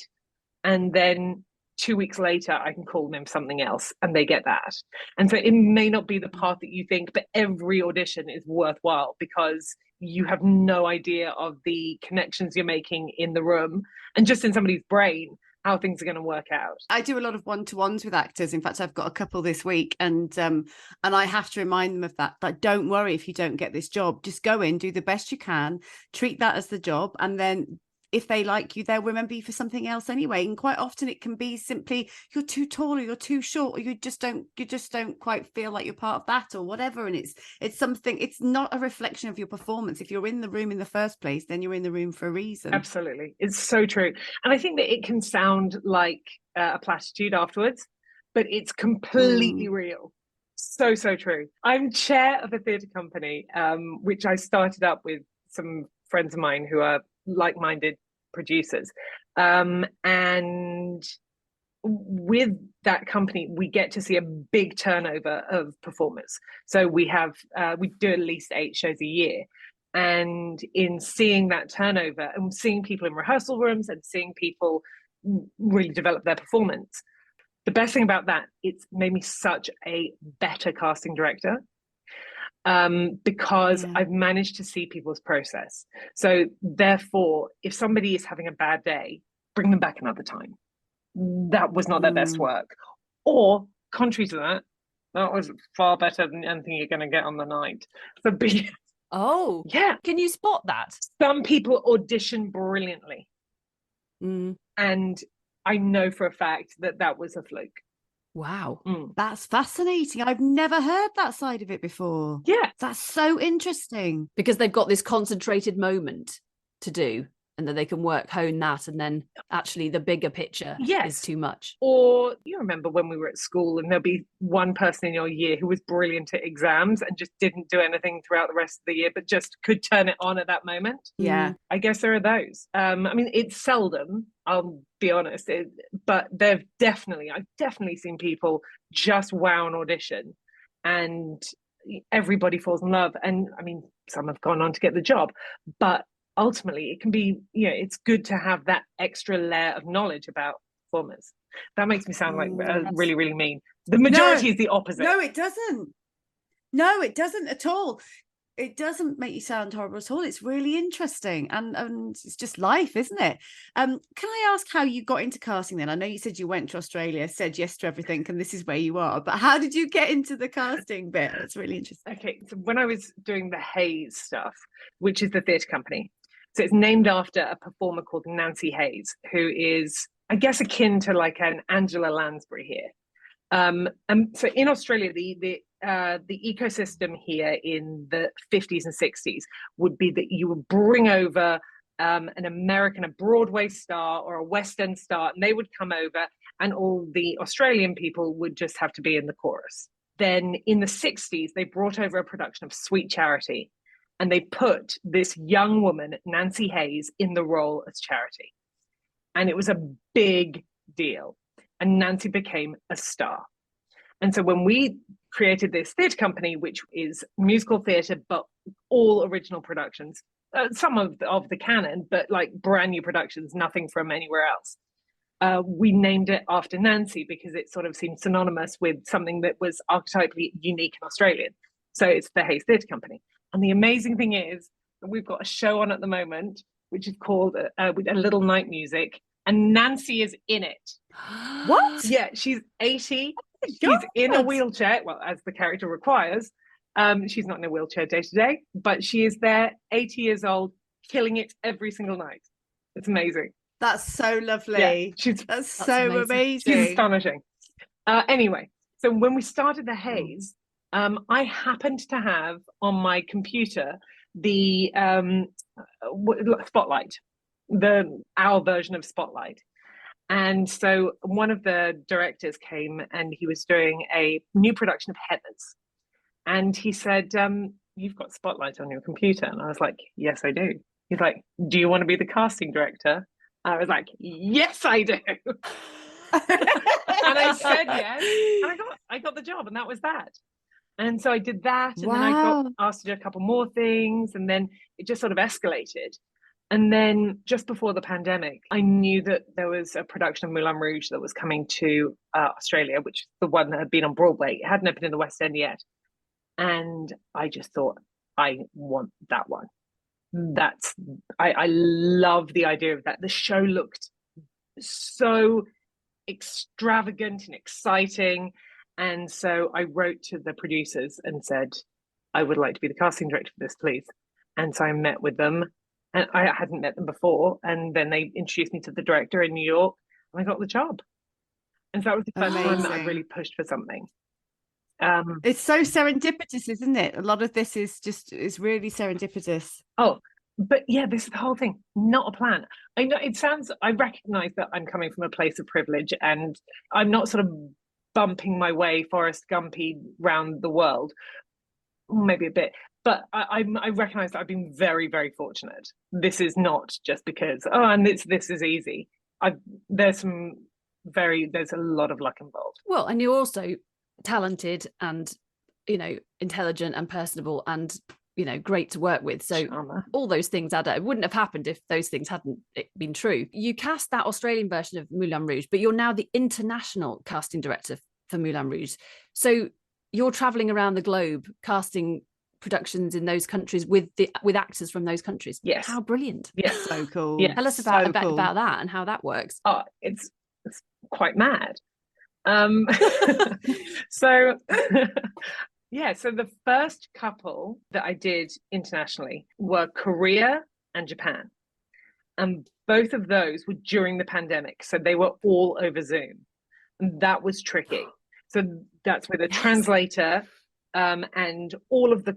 And then 2 weeks later, I can call them something else and they get that. And so it may not be the part that you think, but every audition is worthwhile, because you have no idea of the connections you're making in the room and just in somebody's brain, how things are going to work out. I do a lot of one-to-ones with actors. In fact, I've got a couple this week, and I have to remind them of that. Like, don't worry if you don't get this job. Just go in, do the best you can, treat that as the job, and then if they like you, they'll remember you for something else anyway. And quite often it can be simply you're too tall, or you're too short, or you just don't quite feel like you're part of that, or whatever. And it's something, it's not a reflection of your performance. If you're in the room in the first place, then you're in the room for a reason. Absolutely. It's so true. And I think that it can sound like a platitude afterwards, but it's completely real. So true. I'm chair of a theatre company, which I started up with some friends of mine who are like-minded producers, and with that company we get to see a big turnover of performers. So we do at least 8 shows a year, and in seeing that turnover and seeing people in rehearsal rooms and seeing people really develop their performance, the best thing about that, it's made me such a better casting director, because I've managed to see people's process. So therefore, if somebody is having a bad day, bring them back another time. That was not their best work. Or, contrary to that was far better than anything you're going to get on the night. So Oh, yeah. Can you spot that? Some people audition brilliantly. And I know for a fact that was a fluke. Wow. That's fascinating. I've never heard that side of it before. Yeah. That's so interesting. Because they've got this concentrated moment to do, and then they can hone that, and then actually the bigger picture is too much. Or you remember when we were at school and there'll be one person in your year who was brilliant at exams and just didn't do anything throughout the rest of the year, but just could turn it on at that moment. Yeah. I guess there are those. I mean, it's seldom, I'll be honest, but I've definitely seen people just wow an audition and everybody falls in love. And I mean, some have gone on to get the job, but ultimately it can be, it's good to have that extra layer of knowledge about performers. That makes me sound like really, really mean. The majority is the opposite. No, it doesn't. No, it doesn't at all. It doesn't make you sound horrible at all. It's really interesting, and it's just life, isn't it? Can I ask how you got into casting then? I know you said you went to Australia, said yes to everything, and this is where you are, but how did you get into the casting bit? It's really interesting. Okay, so when I was doing the Hayes stuff, which is the theatre company, so it's named after a performer called Nancy Hayes, who is, I guess, akin to like an Angela Lansbury here. And so in Australia, the ecosystem here in the 50s and 60s would be that you would bring over an American, a Broadway star or a West End star, and they would come over, and all the Australian people would just have to be in the chorus. Then in the 60s, they brought over a production of Sweet Charity, and they put this young woman, Nancy Hayes, in the role as Charity. And it was a big deal. And Nancy became a star. And so when we created this theatre company, which is musical theatre, but all original productions, some of the canon, but like brand new productions, nothing from anywhere else. We named it after Nancy because it sort of seemed synonymous with something that was archetypally unique and Australian. So it's the Hayes Theatre Company. And the amazing thing is that we've got a show on at the moment, which is called with a little night music, and Nancy is in it. What? Yeah, she's 80. She's God. in a wheelchair, well, as the character requires. She's not in a wheelchair day to day, but she is there, 80 years old, killing it every single night. It's amazing. That's so lovely. Yeah, that's so amazing. She's astonishing. Anyway, so when we started the Hayes, I happened to have on my computer the Spotlight, our version of Spotlight. And so one of the directors came and he was doing a new production of Heathers. And he said, you've got Spotlight on your computer. And I was like, yes, I do. He's like, do you want to be the casting director? I was like, yes, I do. And I said yes. And I got the job, and that was that. And so I did that. And then I got asked to do a couple more things. And then it just sort of escalated. And then just before the pandemic, I knew that there was a production of Moulin Rouge that was coming to Australia, which is the one that had been on Broadway. It hadn't opened in the West End yet. And I just thought, I want that one. I love the idea of that. The show looked so extravagant and exciting. And so I wrote to the producers and said, I would like to be the casting director for this, please. And so I met with them. And I hadn't met them before. And then they introduced me to the director in New York, and I got the job. And so that was the first time that I really pushed for something. It's so serendipitous, isn't it? A lot of this is really serendipitous. Oh, but yeah, this is the whole thing. Not a plan. I know I recognize that I'm coming from a place of privilege, and I'm not sort of bumping my way Forrest Gumpy round the world. Maybe a bit. But I recognize that I've been very, very fortunate. This is not just because, and this is easy. There's a lot of luck involved. Well, and you're also talented and, intelligent and personable and, great to work with. So all those things add up. It wouldn't have happened if those things hadn't been true. You cast that Australian version of Moulin Rouge, but you're now the international casting director for Moulin Rouge. So you're traveling around the globe casting productions in those countries with actors from those countries. Yes. How brilliant. Yes. So cool. Yes. Tell us about that and how that works. Oh, it's quite mad. So so the first couple that I did internationally were Korea and Japan. And both of those were during the pandemic. So they were all over Zoom. And that was tricky. So that's where the translator and all of the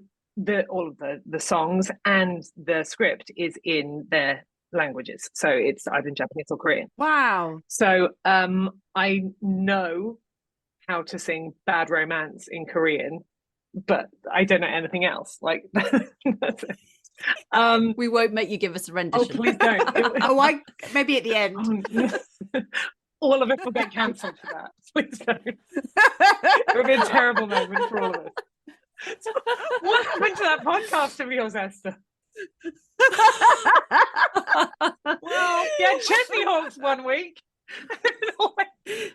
songs and the script is in their languages. So it's either Japanese or Korean. Wow. So I know how to sing Bad Romance in Korean, but I don't know anything else. Like that's it. We won't make you give us a rendition. Oh, please don't. Maybe at the end. All of us will get cancelled for that. Please don't. It would be a terrible moment for all of us. So, what happened to that podcast of yours, Esther? Well, yeah, Chesney Hawks one week.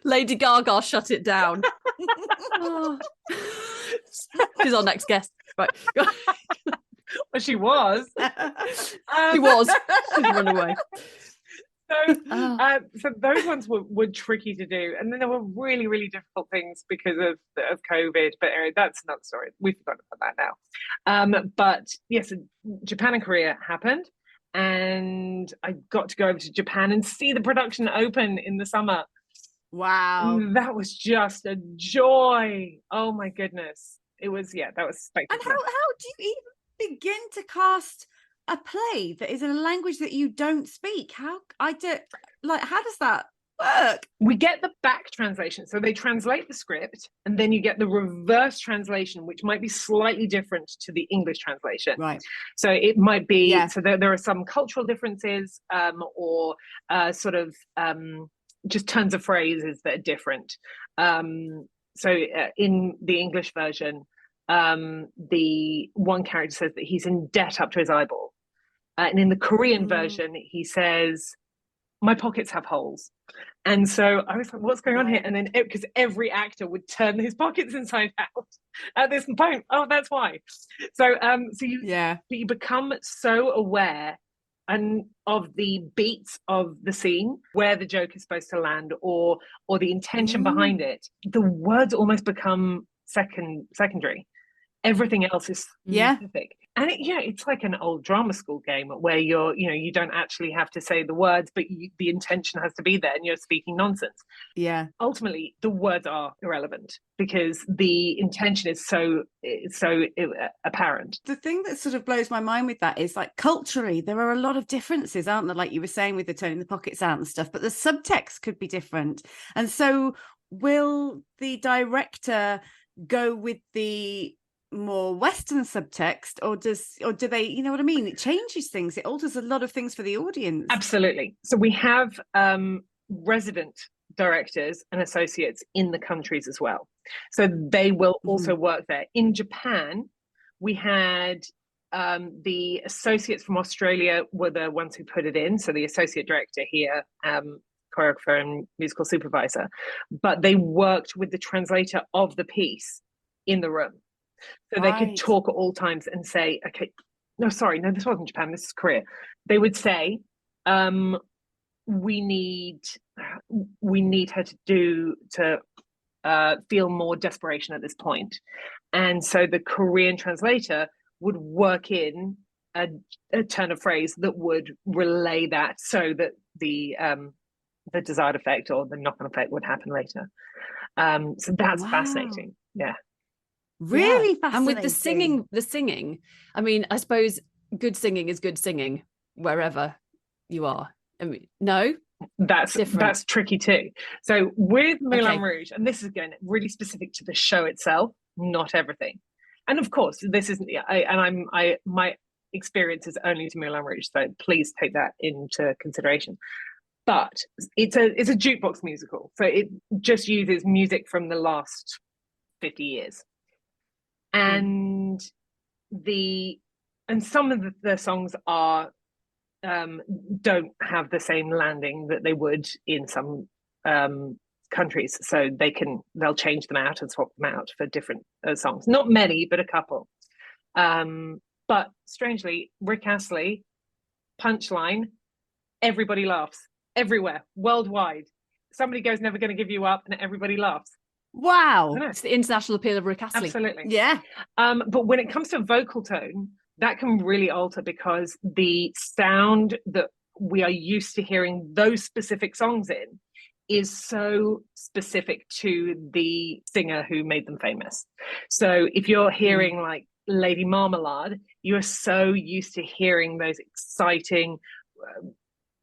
Lady Gaga shut it down. She's our next guest. Right. Well, she was. She was. She's run away. So those ones were tricky to do, and then there were really, really difficult things because of COVID. But anyway, that's another story. We've forgotten about that now. But yes, Japan and Korea happened, and I got to go over to Japan and see the production open in the summer. Wow, that was just a joy! Oh my goodness, it was that was spectacular. And how do you even begin to cast a play that is in a language that you don't speak? How does that work? We get the back translation. So they translate the script, and then you get the reverse translation, which might be slightly different to the English translation. Right. So it might be, Yeah. so there are some cultural differences, or sort of just tons of phrases that are different. So in the English version, the one character says that he's in debt up to his eyeball. And in the Korean version, he says, my pockets have holes. And so I was like, what's going on here? And then, because every actor would turn his pockets inside out at this point. Oh, that's why. So you become so aware and of the beats of the scene, where the joke is supposed to land, or the intention behind it. The words almost become secondary. Everything else is specific. And it's like an old drama school game where you don't actually have to say the words, but the intention has to be there, and you're speaking nonsense. Yeah. Ultimately, the words are irrelevant because the intention is so apparent. The thing that sort of blows my mind with that is, like, culturally, there are a lot of differences, aren't there? Like you were saying with the turning the pockets out and stuff, but the subtext could be different. And so will the director go with the more Western subtext, or do they, you know what I mean? It changes things. It alters a lot of things for the audience. Absolutely. So we have resident directors and associates in the countries as well. So they will also work there. In Japan, we had the associates from Australia were the ones who put it in. So the associate director here, choreographer and musical supervisor, but they worked with the translator of the piece in the room. So they could talk at all times and say, okay, no, this wasn't Japan, this is Korea. They would say, we need her to feel more desperation at this point. And so the Korean translator would work in a turn of phrase that would relay that, so that the desired effect or the knock-on effect would happen later. So that's fascinating. Yeah. Really fascinating. And with the singing, I mean, I suppose good singing is good singing wherever you are. I mean, no, that's tricky too. So with Moulin Rouge, and this is again really specific to the show itself, not everything. And of course, this isn't. My experience is only to Moulin Rouge, so please take that into consideration. But it's a jukebox musical, so it just uses music from the last 50 years. And some of the songs are don't have the same landing that they would in some countries, so they'll change them out and swap them out for different songs. Not many, but a couple. But strangely, Rick Astley, punchline, everybody laughs everywhere, worldwide. Somebody goes, "Never Gonna Give You Up," and everybody laughs. Wow. It's the international appeal of Rick Astley. Absolutely. Yeah. But when it comes to vocal tone, that can really alter, because the sound that we are used to hearing those specific songs in is so specific to the singer who made them famous. So if you're hearing like Lady Marmalade, you're so used to hearing those exciting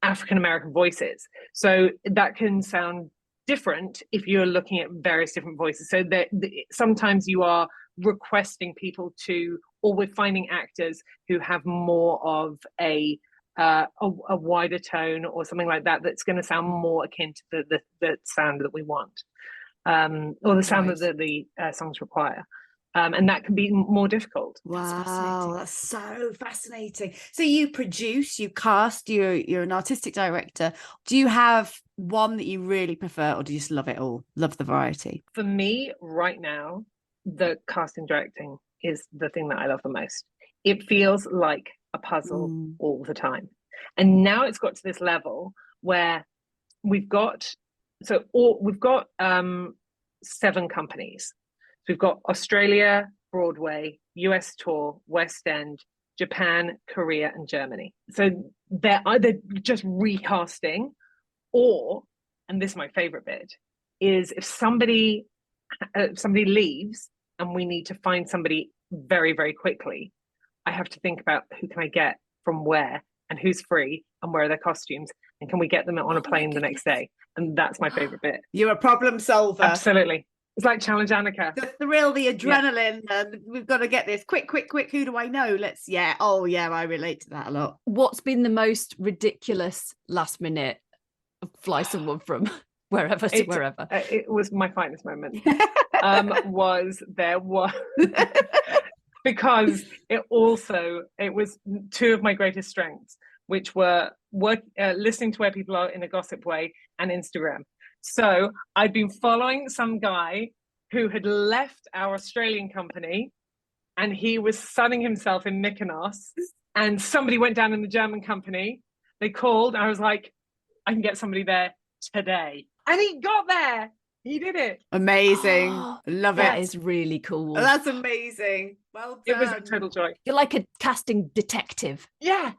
African-American voices. So that can sound different if you're looking at various different voices. So that sometimes you are requesting people to, or we're finding actors who have more of a wider tone or something like that, that's going to sound more akin to the sound that we want, or the sound that the songs require. And that can be more difficult. Wow, that's so fascinating. So you produce, you cast, you're an artistic director. Do you have one that you really prefer, or do you just love it all? Love the variety? For me, right now, the casting directing is the thing that I love the most. It feels like a puzzle all the time. And now it's got to this level where we've got 7 companies. So we've got Australia, Broadway, US tour, West End, Japan, Korea, and Germany. So they're either just recasting, or, and this is my favorite bit, is if somebody leaves and we need to find somebody very, very quickly, I have to think about who can I get from where and who's free and where are their costumes and can we get them on a plane the next day? And that's my favorite bit. You're a problem solver. Absolutely. It's like Challenge Annika. The thrill, the adrenaline, and we've got to get this quick. Who do I know? I relate to that a lot. What's been the most ridiculous last minute fly someone from wherever to wherever? It was my finest moment. Because it was two of my greatest strengths, which were listening to where people are in a gossip way and Instagram. So I'd been following some guy who had left our Australian company, and he was sunning himself in Mykonos, and somebody went down in the German company. They called, and I was like, I can get somebody there today. And he got there. He did it. Amazing. Love it. That is really cool. That's amazing. Well done. It was a total joy. You're like a casting detective. Yeah.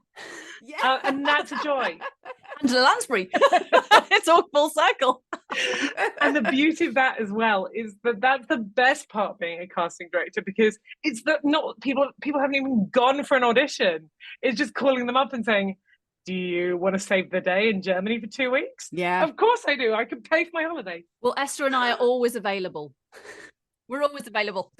And that's a joy. Angela Lansbury. It's all full circle. And the beauty of that as well is that that's the best part of being a casting director, because it's that not people haven't even gone for an audition. It's just calling them up and saying, do you want to save the day in Germany for 2 weeks? Yeah. Of course I do. I can pay for my holiday. Well, Esther and I are always available. We're always available.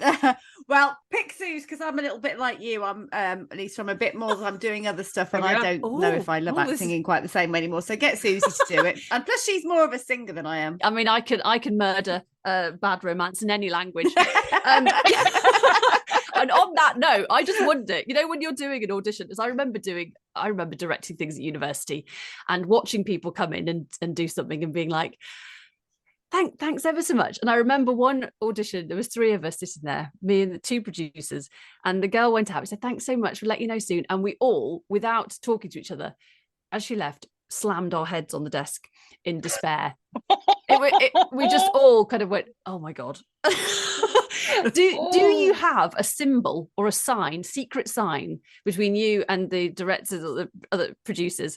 Well, pick Suze, because I'm a little bit like you. I'm at least I'm a bit more. I'm doing other stuff, and I don't know if I love acting in quite the same way anymore. So get Susie to do it. And plus, she's more of a singer than I am. I mean, I can murder bad romance in any language. And on that note, I just wonder, when you're doing an audition, as I remember directing things at university and watching people come in and do something and being like, thanks ever so much. And I remember one audition, there was 3 of us sitting there, me and the 2 producers, and the girl went out and said, thanks so much, we'll let you know soon. And we all, without talking to each other, as she left, slammed our heads on the desk in despair. We just all kind of went, oh my God. Do you have a symbol or a sign, secret sign between you and the directors or the other producers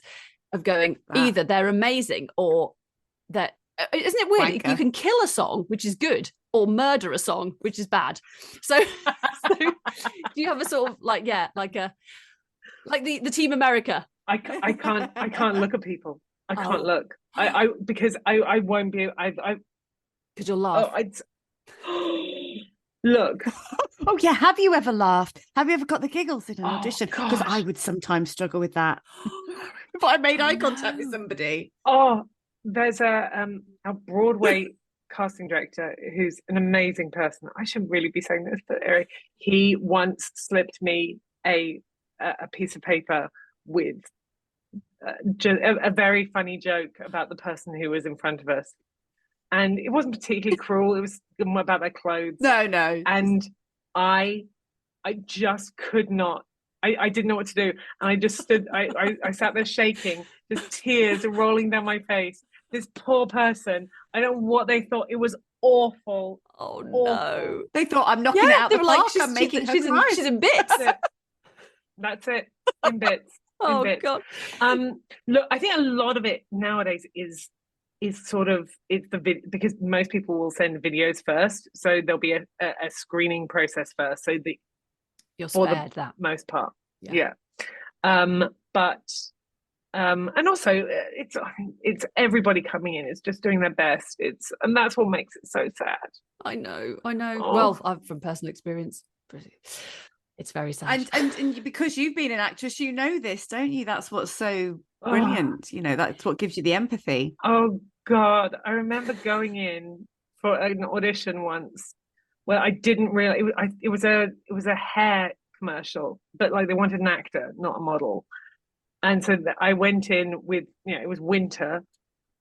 of going, either they're amazing or that, isn't it weird? You can kill a song, which is good, or murder a song, which is bad. So do you have a sort of like the Team America? I can't look at people. I can't look. Because I won't be. Because you'll laugh. Look. Oh yeah. Have you ever laughed? Have you ever got the giggles in an audition? Because I would sometimes struggle with that. If I made eye contact with somebody. Oh, there's a Broadway casting director who's an amazing person. I shouldn't really be saying this, but he once slipped me a piece of paper with a very funny joke about the person who was in front of us. And it wasn't particularly cruel. It was about their clothes. No. And I just could not. I didn't know what to do. And I just stood, I sat there shaking, just tears rolling down my face. This poor person, I don't know what they thought. It was awful. Oh, awful. No. They thought, I'm knocking it out the park. I'm making her cry. She's in bits. That's it. In bits. Oh, God. Look, I think a lot of it nowadays is sort of, it's the video, because most people will send videos first. So there'll be a screening process first. So you're spared that most part. Yeah. But and also it's everybody coming in. It's just doing their best. And that's what makes it so sad. I know. Oh. Well, I'm from personal experience. It's very sad. And because you've been an actress, you know this, don't you? That's what's so brilliant. That's what gives you the empathy. Oh God, I remember going in for an audition once where I didn't realize it was a hair commercial, but like they wanted an actor, not a model. And so I went in with, it was winter,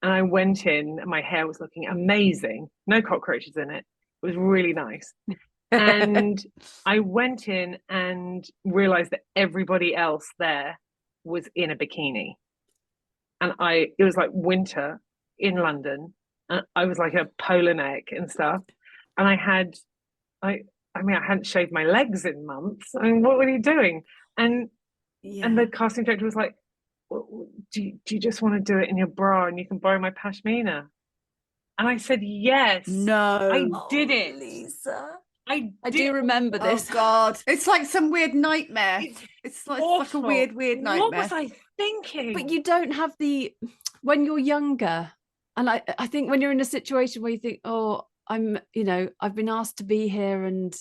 and I went in and my hair was looking amazing. No cockroaches in it. It was really nice. And I went in and realized that everybody else there was in a bikini. And it was like winter in London. And I was like a polar neck and stuff. And I hadn't shaved my legs in months. I mean, what were you doing? And the casting director was like, do you just want to do it in your bra and you can borrow my pashmina? And I said, yes. No. I did it. Lisa. I do remember this. Oh God. It's like some weird nightmare. It's like a weird nightmare. What was I thinking? But you don't have the when you're younger, and I think when you're in a situation where you think, oh, I've been asked to be here and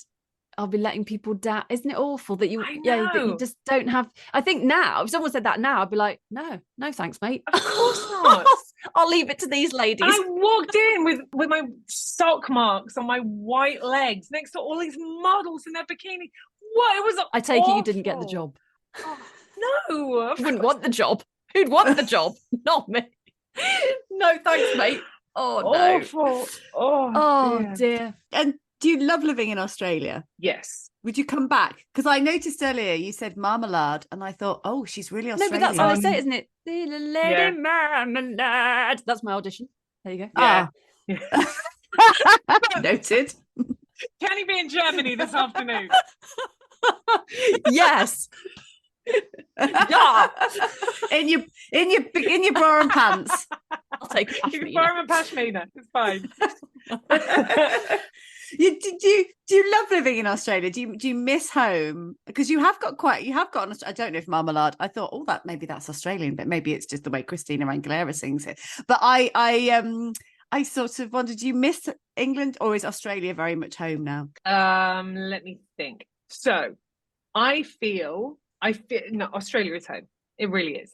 I'll be letting people down. Isn't it awful that you that you just don't have? I think now, if someone said that now, I'd be like, no thanks, mate. Of course not. I'll leave it to these ladies. I walked in with my sock marks on my white legs next to all these models in their bikini. What? It was I take awful. it you didn't get the job. Oh, no. You wouldn't want the job. Who'd want the job? Not me. No thanks, mate. Oh, no. Awful. Oh, dear. And do you love living in Australia? Yes. Would you come back? Because I noticed earlier you said marmalade, and I thought, oh, she's really Australian. No, but that's how they say it, isn't it? Lady Marmalade. That's my audition. There you go. Yeah. Noted. Can he be in Germany this afternoon? Yes. Yeah. In your bra and pants. I'll take You can borrow a pashmina. It's fine. Do you love living in Australia? Do you miss home? Because you have got I don't know if marmalade. I thought, oh, that's Australian, but maybe it's just the way Christina Aguilera sings it. But I sort of wondered, do you miss England, or is Australia very much home now? Let me think. So I feel no, Australia is home. It really is.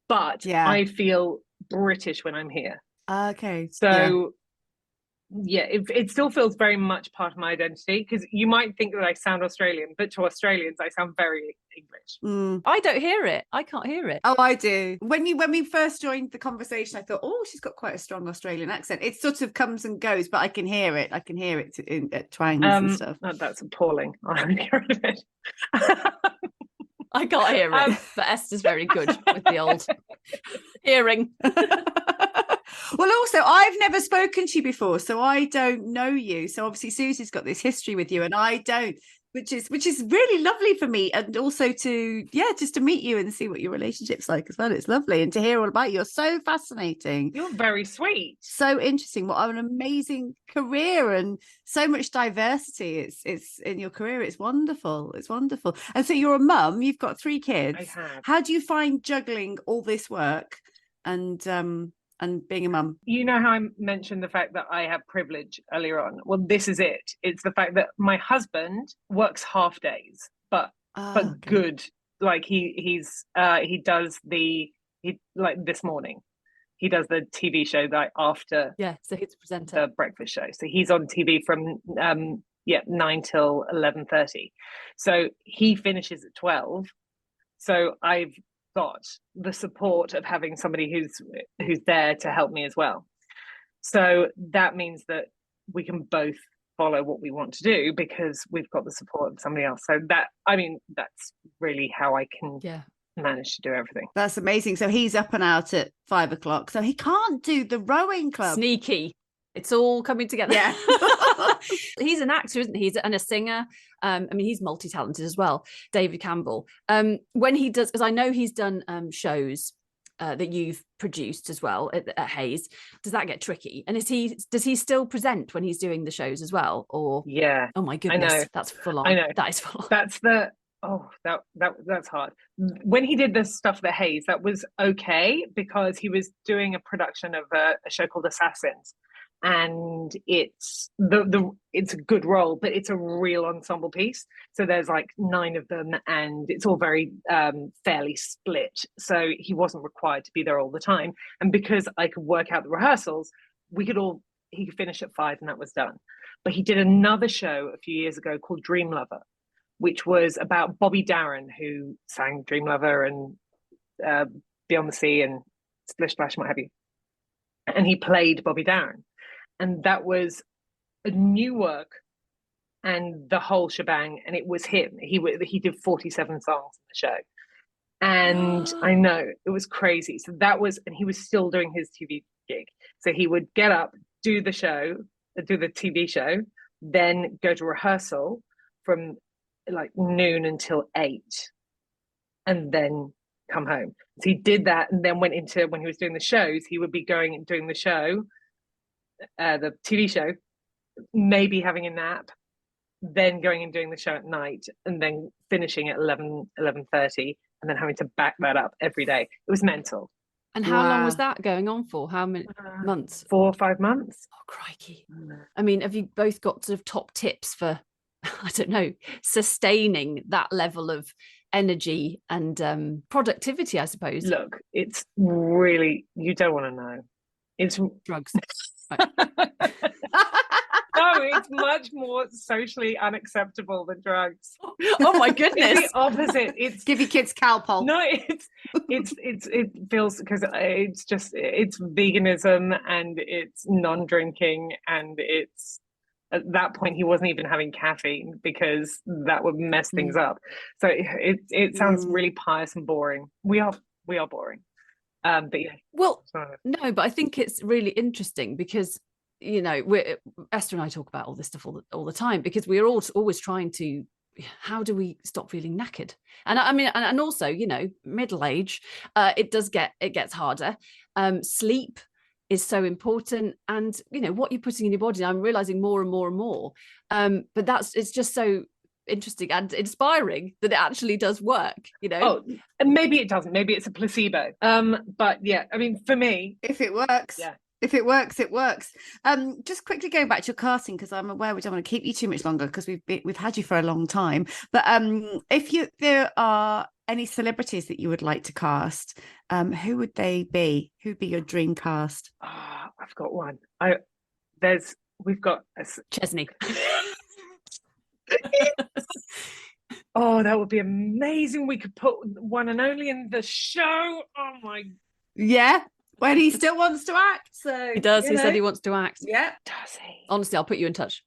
But Yeah. I feel British when I'm here. Okay. So yeah, it still feels very much part of my identity, because you might think that I sound Australian, but to Australians I sound very English. I don't hear it. I can't hear it. Oh, I do. When we first joined the conversation, I thought, oh, she's got quite a strong Australian accent. It sort of comes and goes, but I can hear it. At twangs and stuff. Oh, that's appalling. I'm get rid of it. I can't hear it, but Esther's very good with the old hearing. Well, also, I've never spoken to you before, so I don't know you. So obviously Susie's got this history with you and I don't, which is really lovely for me. And also just to meet you and see what your relationship's like as well. It's lovely. And to hear all about you. You're so fascinating. You're very sweet. So interesting. What an amazing career and so much diversity. It's in your career. It's wonderful. It's wonderful. And so you're a mum, you've got 3 kids. I have. How do you find juggling all this work and being a mum? You know how I mentioned the fact that I have privilege earlier on? Well, this is it. It's the fact that my husband works half days, but good. Like he does like this morning, he does the TV show that after. Yeah, so he's a presenter. The breakfast show. So he's on TV from 9 till 11:30. So he finishes at 12. So I've got the support of having somebody who's there to help me as well. So that means that we can both follow what we want to do because we've got the support of somebody else. So that's really how I can manage to do everything. That's amazing. So he's up and out at 5 o'clock. So he can't do the rowing club. Sneaky. It's all coming together. Yeah. He's an actor, isn't he? And a singer. He's multi-talented as well, David Campbell. When he does, because I know he's done shows that you've produced as well at Hayes. Does that get tricky? And does he still present when he's doing the shows as well? Or yeah. Oh my goodness, I know. that's full on. I know. That is full on. That's hard. When he did the stuff at Hayes, that was okay because he was doing a production of a show called Assassins. And it's it's a good role, but it's a real ensemble piece. So there's like 9 of them, and it's all very fairly split. So he wasn't required to be there all the time. And because I could work out the rehearsals, he could finish at 5, and that was done. But he did another show a few years ago called Dream Lover, which was about Bobby Darin, who sang Dream Lover and Beyond the Sea and Splish Splash and what have you. And he played Bobby Darin. And that was a new work and the whole shebang. And it was him. He did 47 songs in the show. And I know, it was crazy. So and he was still doing his TV gig. So he would get up, do the TV show, then go to rehearsal from like noon until 8, and then come home. So he did that, and then went into, when he was doing the shows, he would be going and doing the show, the TV show, maybe having a nap, then going and doing the show at night, and then finishing at 11:30, and then having to back that up every day. It was mental. And how long was Wow. that going on for? How many months? 4 or 5 months. Oh, crikey. I mean, have you both got sort of top tips for, I don't know, sustaining that level of energy and productivity, I suppose? Look, it's really, you don't want to know. It's Drugs. no, it's much more socially unacceptable than drugs. Oh my It's goodness. the opposite. It's Give your kids Calpol. no, it feels, because it's veganism and it's non-drinking, and it's at that point he wasn't even having caffeine because that would mess things up. So it sounds really pious and boring. We are boring. But yeah. Well, So, no, but I think it's really interesting because, you know, Esther and I talk about all this stuff all the time, because we're always trying to, how do we stop feeling knackered? And I mean, and also, you know, middle age, it gets harder. Sleep is so important, and you know what you're putting in your body. I'm realizing more and more and more. But it's just so interesting and inspiring that it actually does work, you know. oh, and maybe it doesn't. Maybe it's a placebo. But yeah, I mean, for me, If it works. yeah. If it works, it works. Just quickly going back to your casting, because I'm aware we don't want to keep you too much longer because we've had you for a long time. But if there are any celebrities that you would like to cast, who would they be? Who'd be your dream cast? Oh, I've got one. We've got Chesney. Oh, that would be amazing. We could put one and only in the show. Oh my, Yeah, when he still wants to act. So He does. you He know. said he wants to act. Yeah, does he? Honestly, I'll put you in touch.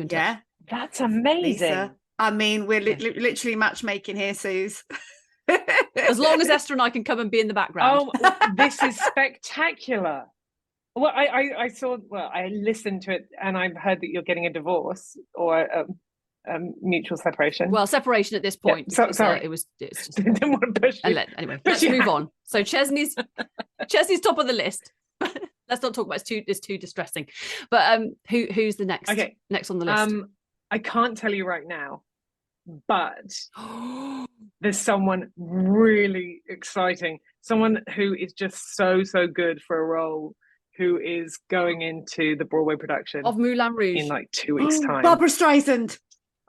yeah. That's amazing. Lisa. I mean, we're literally matchmaking here, Suze. As long as Esther and I can come and be in the background. Oh, this is spectacular. Well, I saw. Well, I listened to it, and I've heard that you're getting a divorce or mutual separation. Well, separation at this point. So, because, sorry, it's just. didn't want to push you. Anyway, Push let's you move out. on. So Chesney's top of the list. Let's not talk about it's too distressing. But who's the next? Okay. Next on the list. I can't tell you right now, but there's someone really exciting, someone who is just so good for a role, who is going into the Broadway production Of Moulin Rouge in like 2 weeks' time. Barbara Streisand.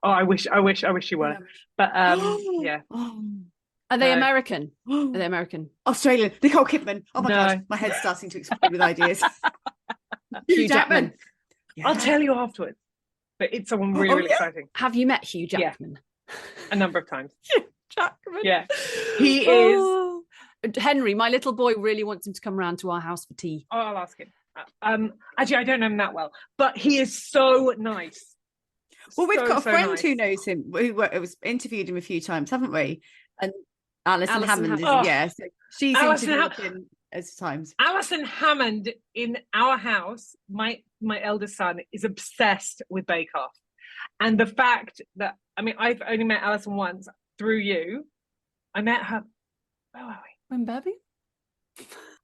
Oh, I wish you were. But yeah. Are they No. American? Are they American? Australian. Nicole Kidman. Oh my No. god, my head's starting to explode with ideas. Hugh Jackman. I'll tell you afterwards. But it's someone really yeah? exciting. Have you met Hugh Yeah. Jackman? A number of times. Jackman. Yeah. He is. Oh. Henry, my little boy, really wants him to come round to our house for tea. Oh, I'll ask him. Actually, I don't know him that well, but he is so nice. Well, we've got a friend nice. who knows him, who was interviewed him a few times, haven't we? And Alison Hammond, Hammond. yeah. So she's Alison interviewed him as times. Alison Hammond in our house, my eldest son is obsessed with Bake Off. And the fact that, I mean, I've only met Alison once through you. I met her, where were we? When baby?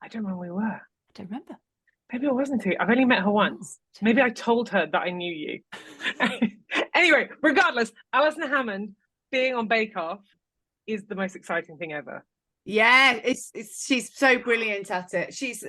I don't know where we were. I don't remember. Maybe I wasn't too. I've only met her once. Maybe I told her that I knew you. Anyway, regardless, Alison Hammond being on Bake Off is the most exciting thing ever. Yeah, she's so brilliant at it. She's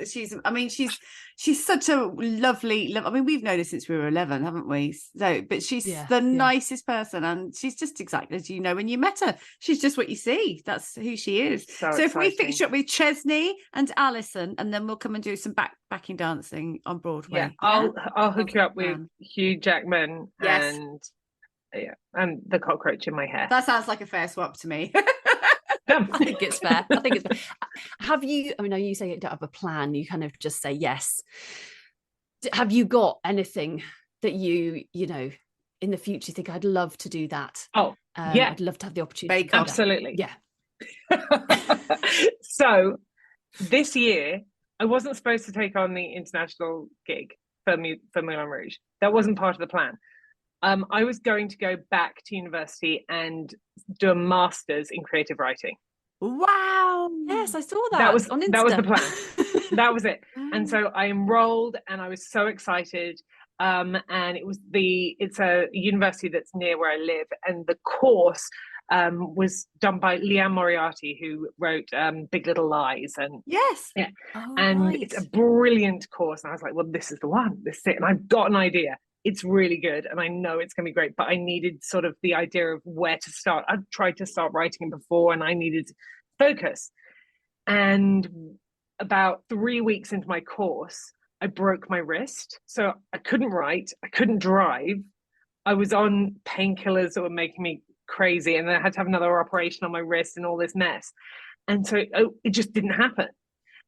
such a lovely. I mean, we've known her since we were 11, haven't we? So, but she's the nicest person, and she's just exactly as you know when you met her. She's just what you see. That's who she is. So if we fix you up with Chesney and Alison, and then we'll come and do some backing dancing on Broadway. Yeah, I'll hook you up with Hugh Jackman and the cockroach in my hair. That sounds like a fair swap to me. I think it's fair. Have you, I mean, I know you say you don't have a plan, you kind of just say yes. Have you got anything that you know, in the future think I'd love to do that? Oh, yeah. I'd love to have the opportunity. Bake Off. Absolutely. Yeah. So this year, I wasn't supposed to take on the international gig for Moulin Rouge. That wasn't part of the plan. I was going to go back to university and do a master's in creative writing. Wow. Yes, I saw that. That was on Insta. That was the plan. That was it. And so I enrolled, and I was so excited. And it's a university that's near where I live, and the course was done by Leanne Moriarty, who wrote Big Little Lies. And Yes. yeah, Oh, and right. it's a brilliant course. And I was like, well, this is the one. This is it. And I've got an idea. It's really good, and I know it's going to be great. But I needed sort of the idea of where to start. I'd tried to start writing before, and I needed focus. And about 3 weeks into my course, I broke my wrist, so I couldn't write. I couldn't drive. I was on painkillers that were making me crazy, and then I had to have another operation on my wrist and all this mess. And so it just didn't happen.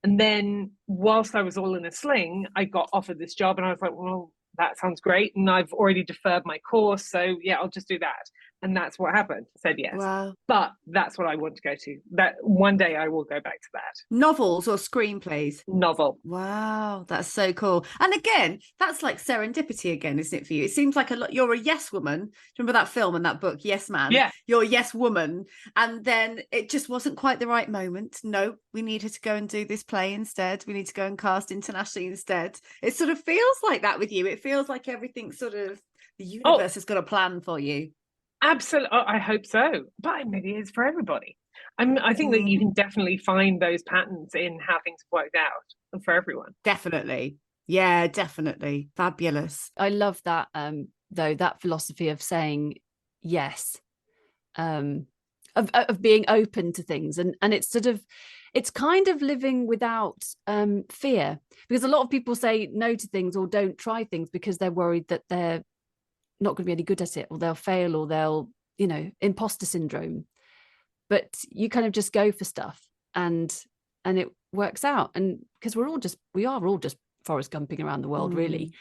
And then whilst I was all in a sling, I got offered this job, and I was like, well, that sounds great. And I've already deferred my course. So yeah, I'll just do that. And that's what happened. I said yes. Wow. But that's what I want to go to. That one day I will go back to that. Novels or screenplays? Novel. Wow, that's so cool. And again, that's like serendipity again, isn't it, for you? It seems like you're a yes woman. Do you remember that film and that book, Yes Man? Yeah. You're a yes woman. And then it just wasn't quite the right moment. No, we need her to go and do this play instead. We need to go and cast internationally instead. It sort of feels like that with you. It feels like everything sort of, the universe has got a plan for you. Absolutely. Oh, I hope so. But maybe it is for everybody. I think that you can definitely find those patterns in how things have worked out for everyone. Definitely. Yeah, definitely. Fabulous. I love that, though, that philosophy of saying yes, of being open to things. And it's sort of, it's kind of living without fear, because a lot of people say no to things or don't try things because they're worried that they're not going to be any good at it, or they'll fail, or they'll, imposter syndrome. But you kind of just go for stuff, and it works out. And because we are all just Forrest Gumping around the world, really.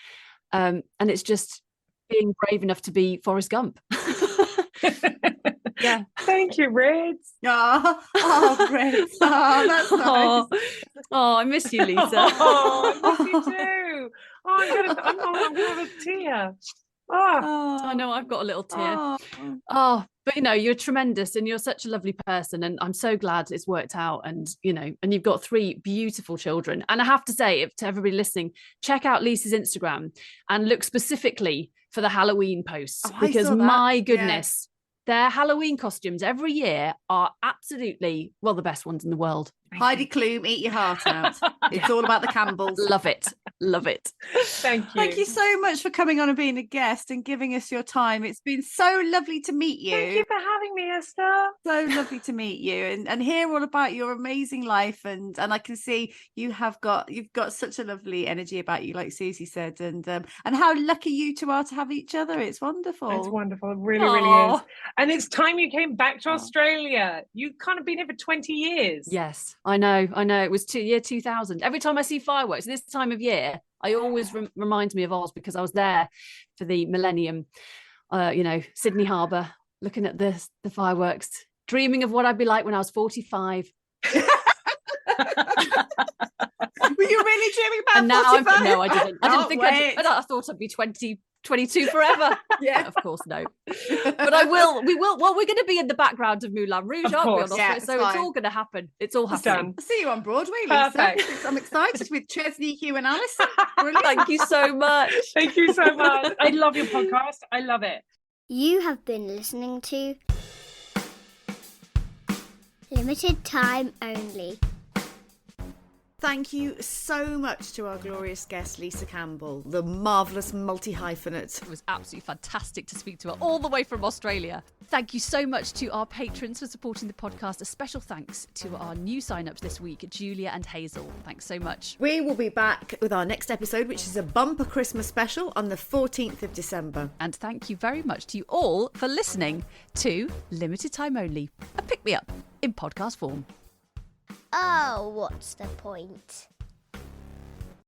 And it's just being brave enough to be Forrest Gump. Yeah. Thank you, Rids. Oh, Rids. Oh, that's nice. Oh, I miss you, Lisa. Oh, I miss you too. Oh, I'm gonna have a tear. Oh. I know, I've got a little tear. But you're tremendous, and you're such a lovely person, and I'm so glad it's worked out. And and you've got 3 beautiful children. And I have to say, to everybody listening, check out Lisa's Instagram and look specifically for the Halloween posts, because my goodness, their Halloween costumes every year are absolutely, the best ones in the world. Heidi Klum, eat your heart out. It's all about the Campbells. Love it. Thank you. Thank you so much for coming on and being a guest and giving us your time. It's been so lovely to meet you. Thank you for having me, Esther. So lovely to meet you and hear all about your amazing life. And I can see you've got such a lovely energy about you, like Susie said, and how lucky you two are to have each other. It's wonderful. It's wonderful. It really, really is. And it's time you came back to Australia. You've kind of been here for 20 years. Yes, I know. It was year 2000. Every time I see fireworks this time of year, I always reminds me of Oz, because I was there for the millennium, Sydney Harbour, looking at the fireworks, dreaming of what I'd be like when I was 45. Were you really dreaming about and now 45? No, I didn't. I thought I'd be 22 forever. Yeah, of course, no. But I will. We will. Well, we're going to be in the background of Moulin Rouge, aren't we? It's all going to happen. It's all happening. I'll see you on Broadway, Lisa. Perfect. I'm excited with Chesney, Hugh, and Alison. Brilliant. Thank you so much. Thank you so much. I love your podcast. I love it. You have been listening to Limited Time Only. Thank you so much to our glorious guest, Lisa Campbell, the marvellous multi-hyphenate. It was absolutely fantastic to speak to her all the way from Australia. Thank you so much to our patrons for supporting the podcast. A special thanks to our new sign-ups this week, Julia and Hazel. Thanks so much. We will be back with our next episode, which is a bumper Christmas special on the 14th of December. And thank you very much to you all for listening to Limited Time Only, a pick-me-up in podcast form. Oh, what's the point?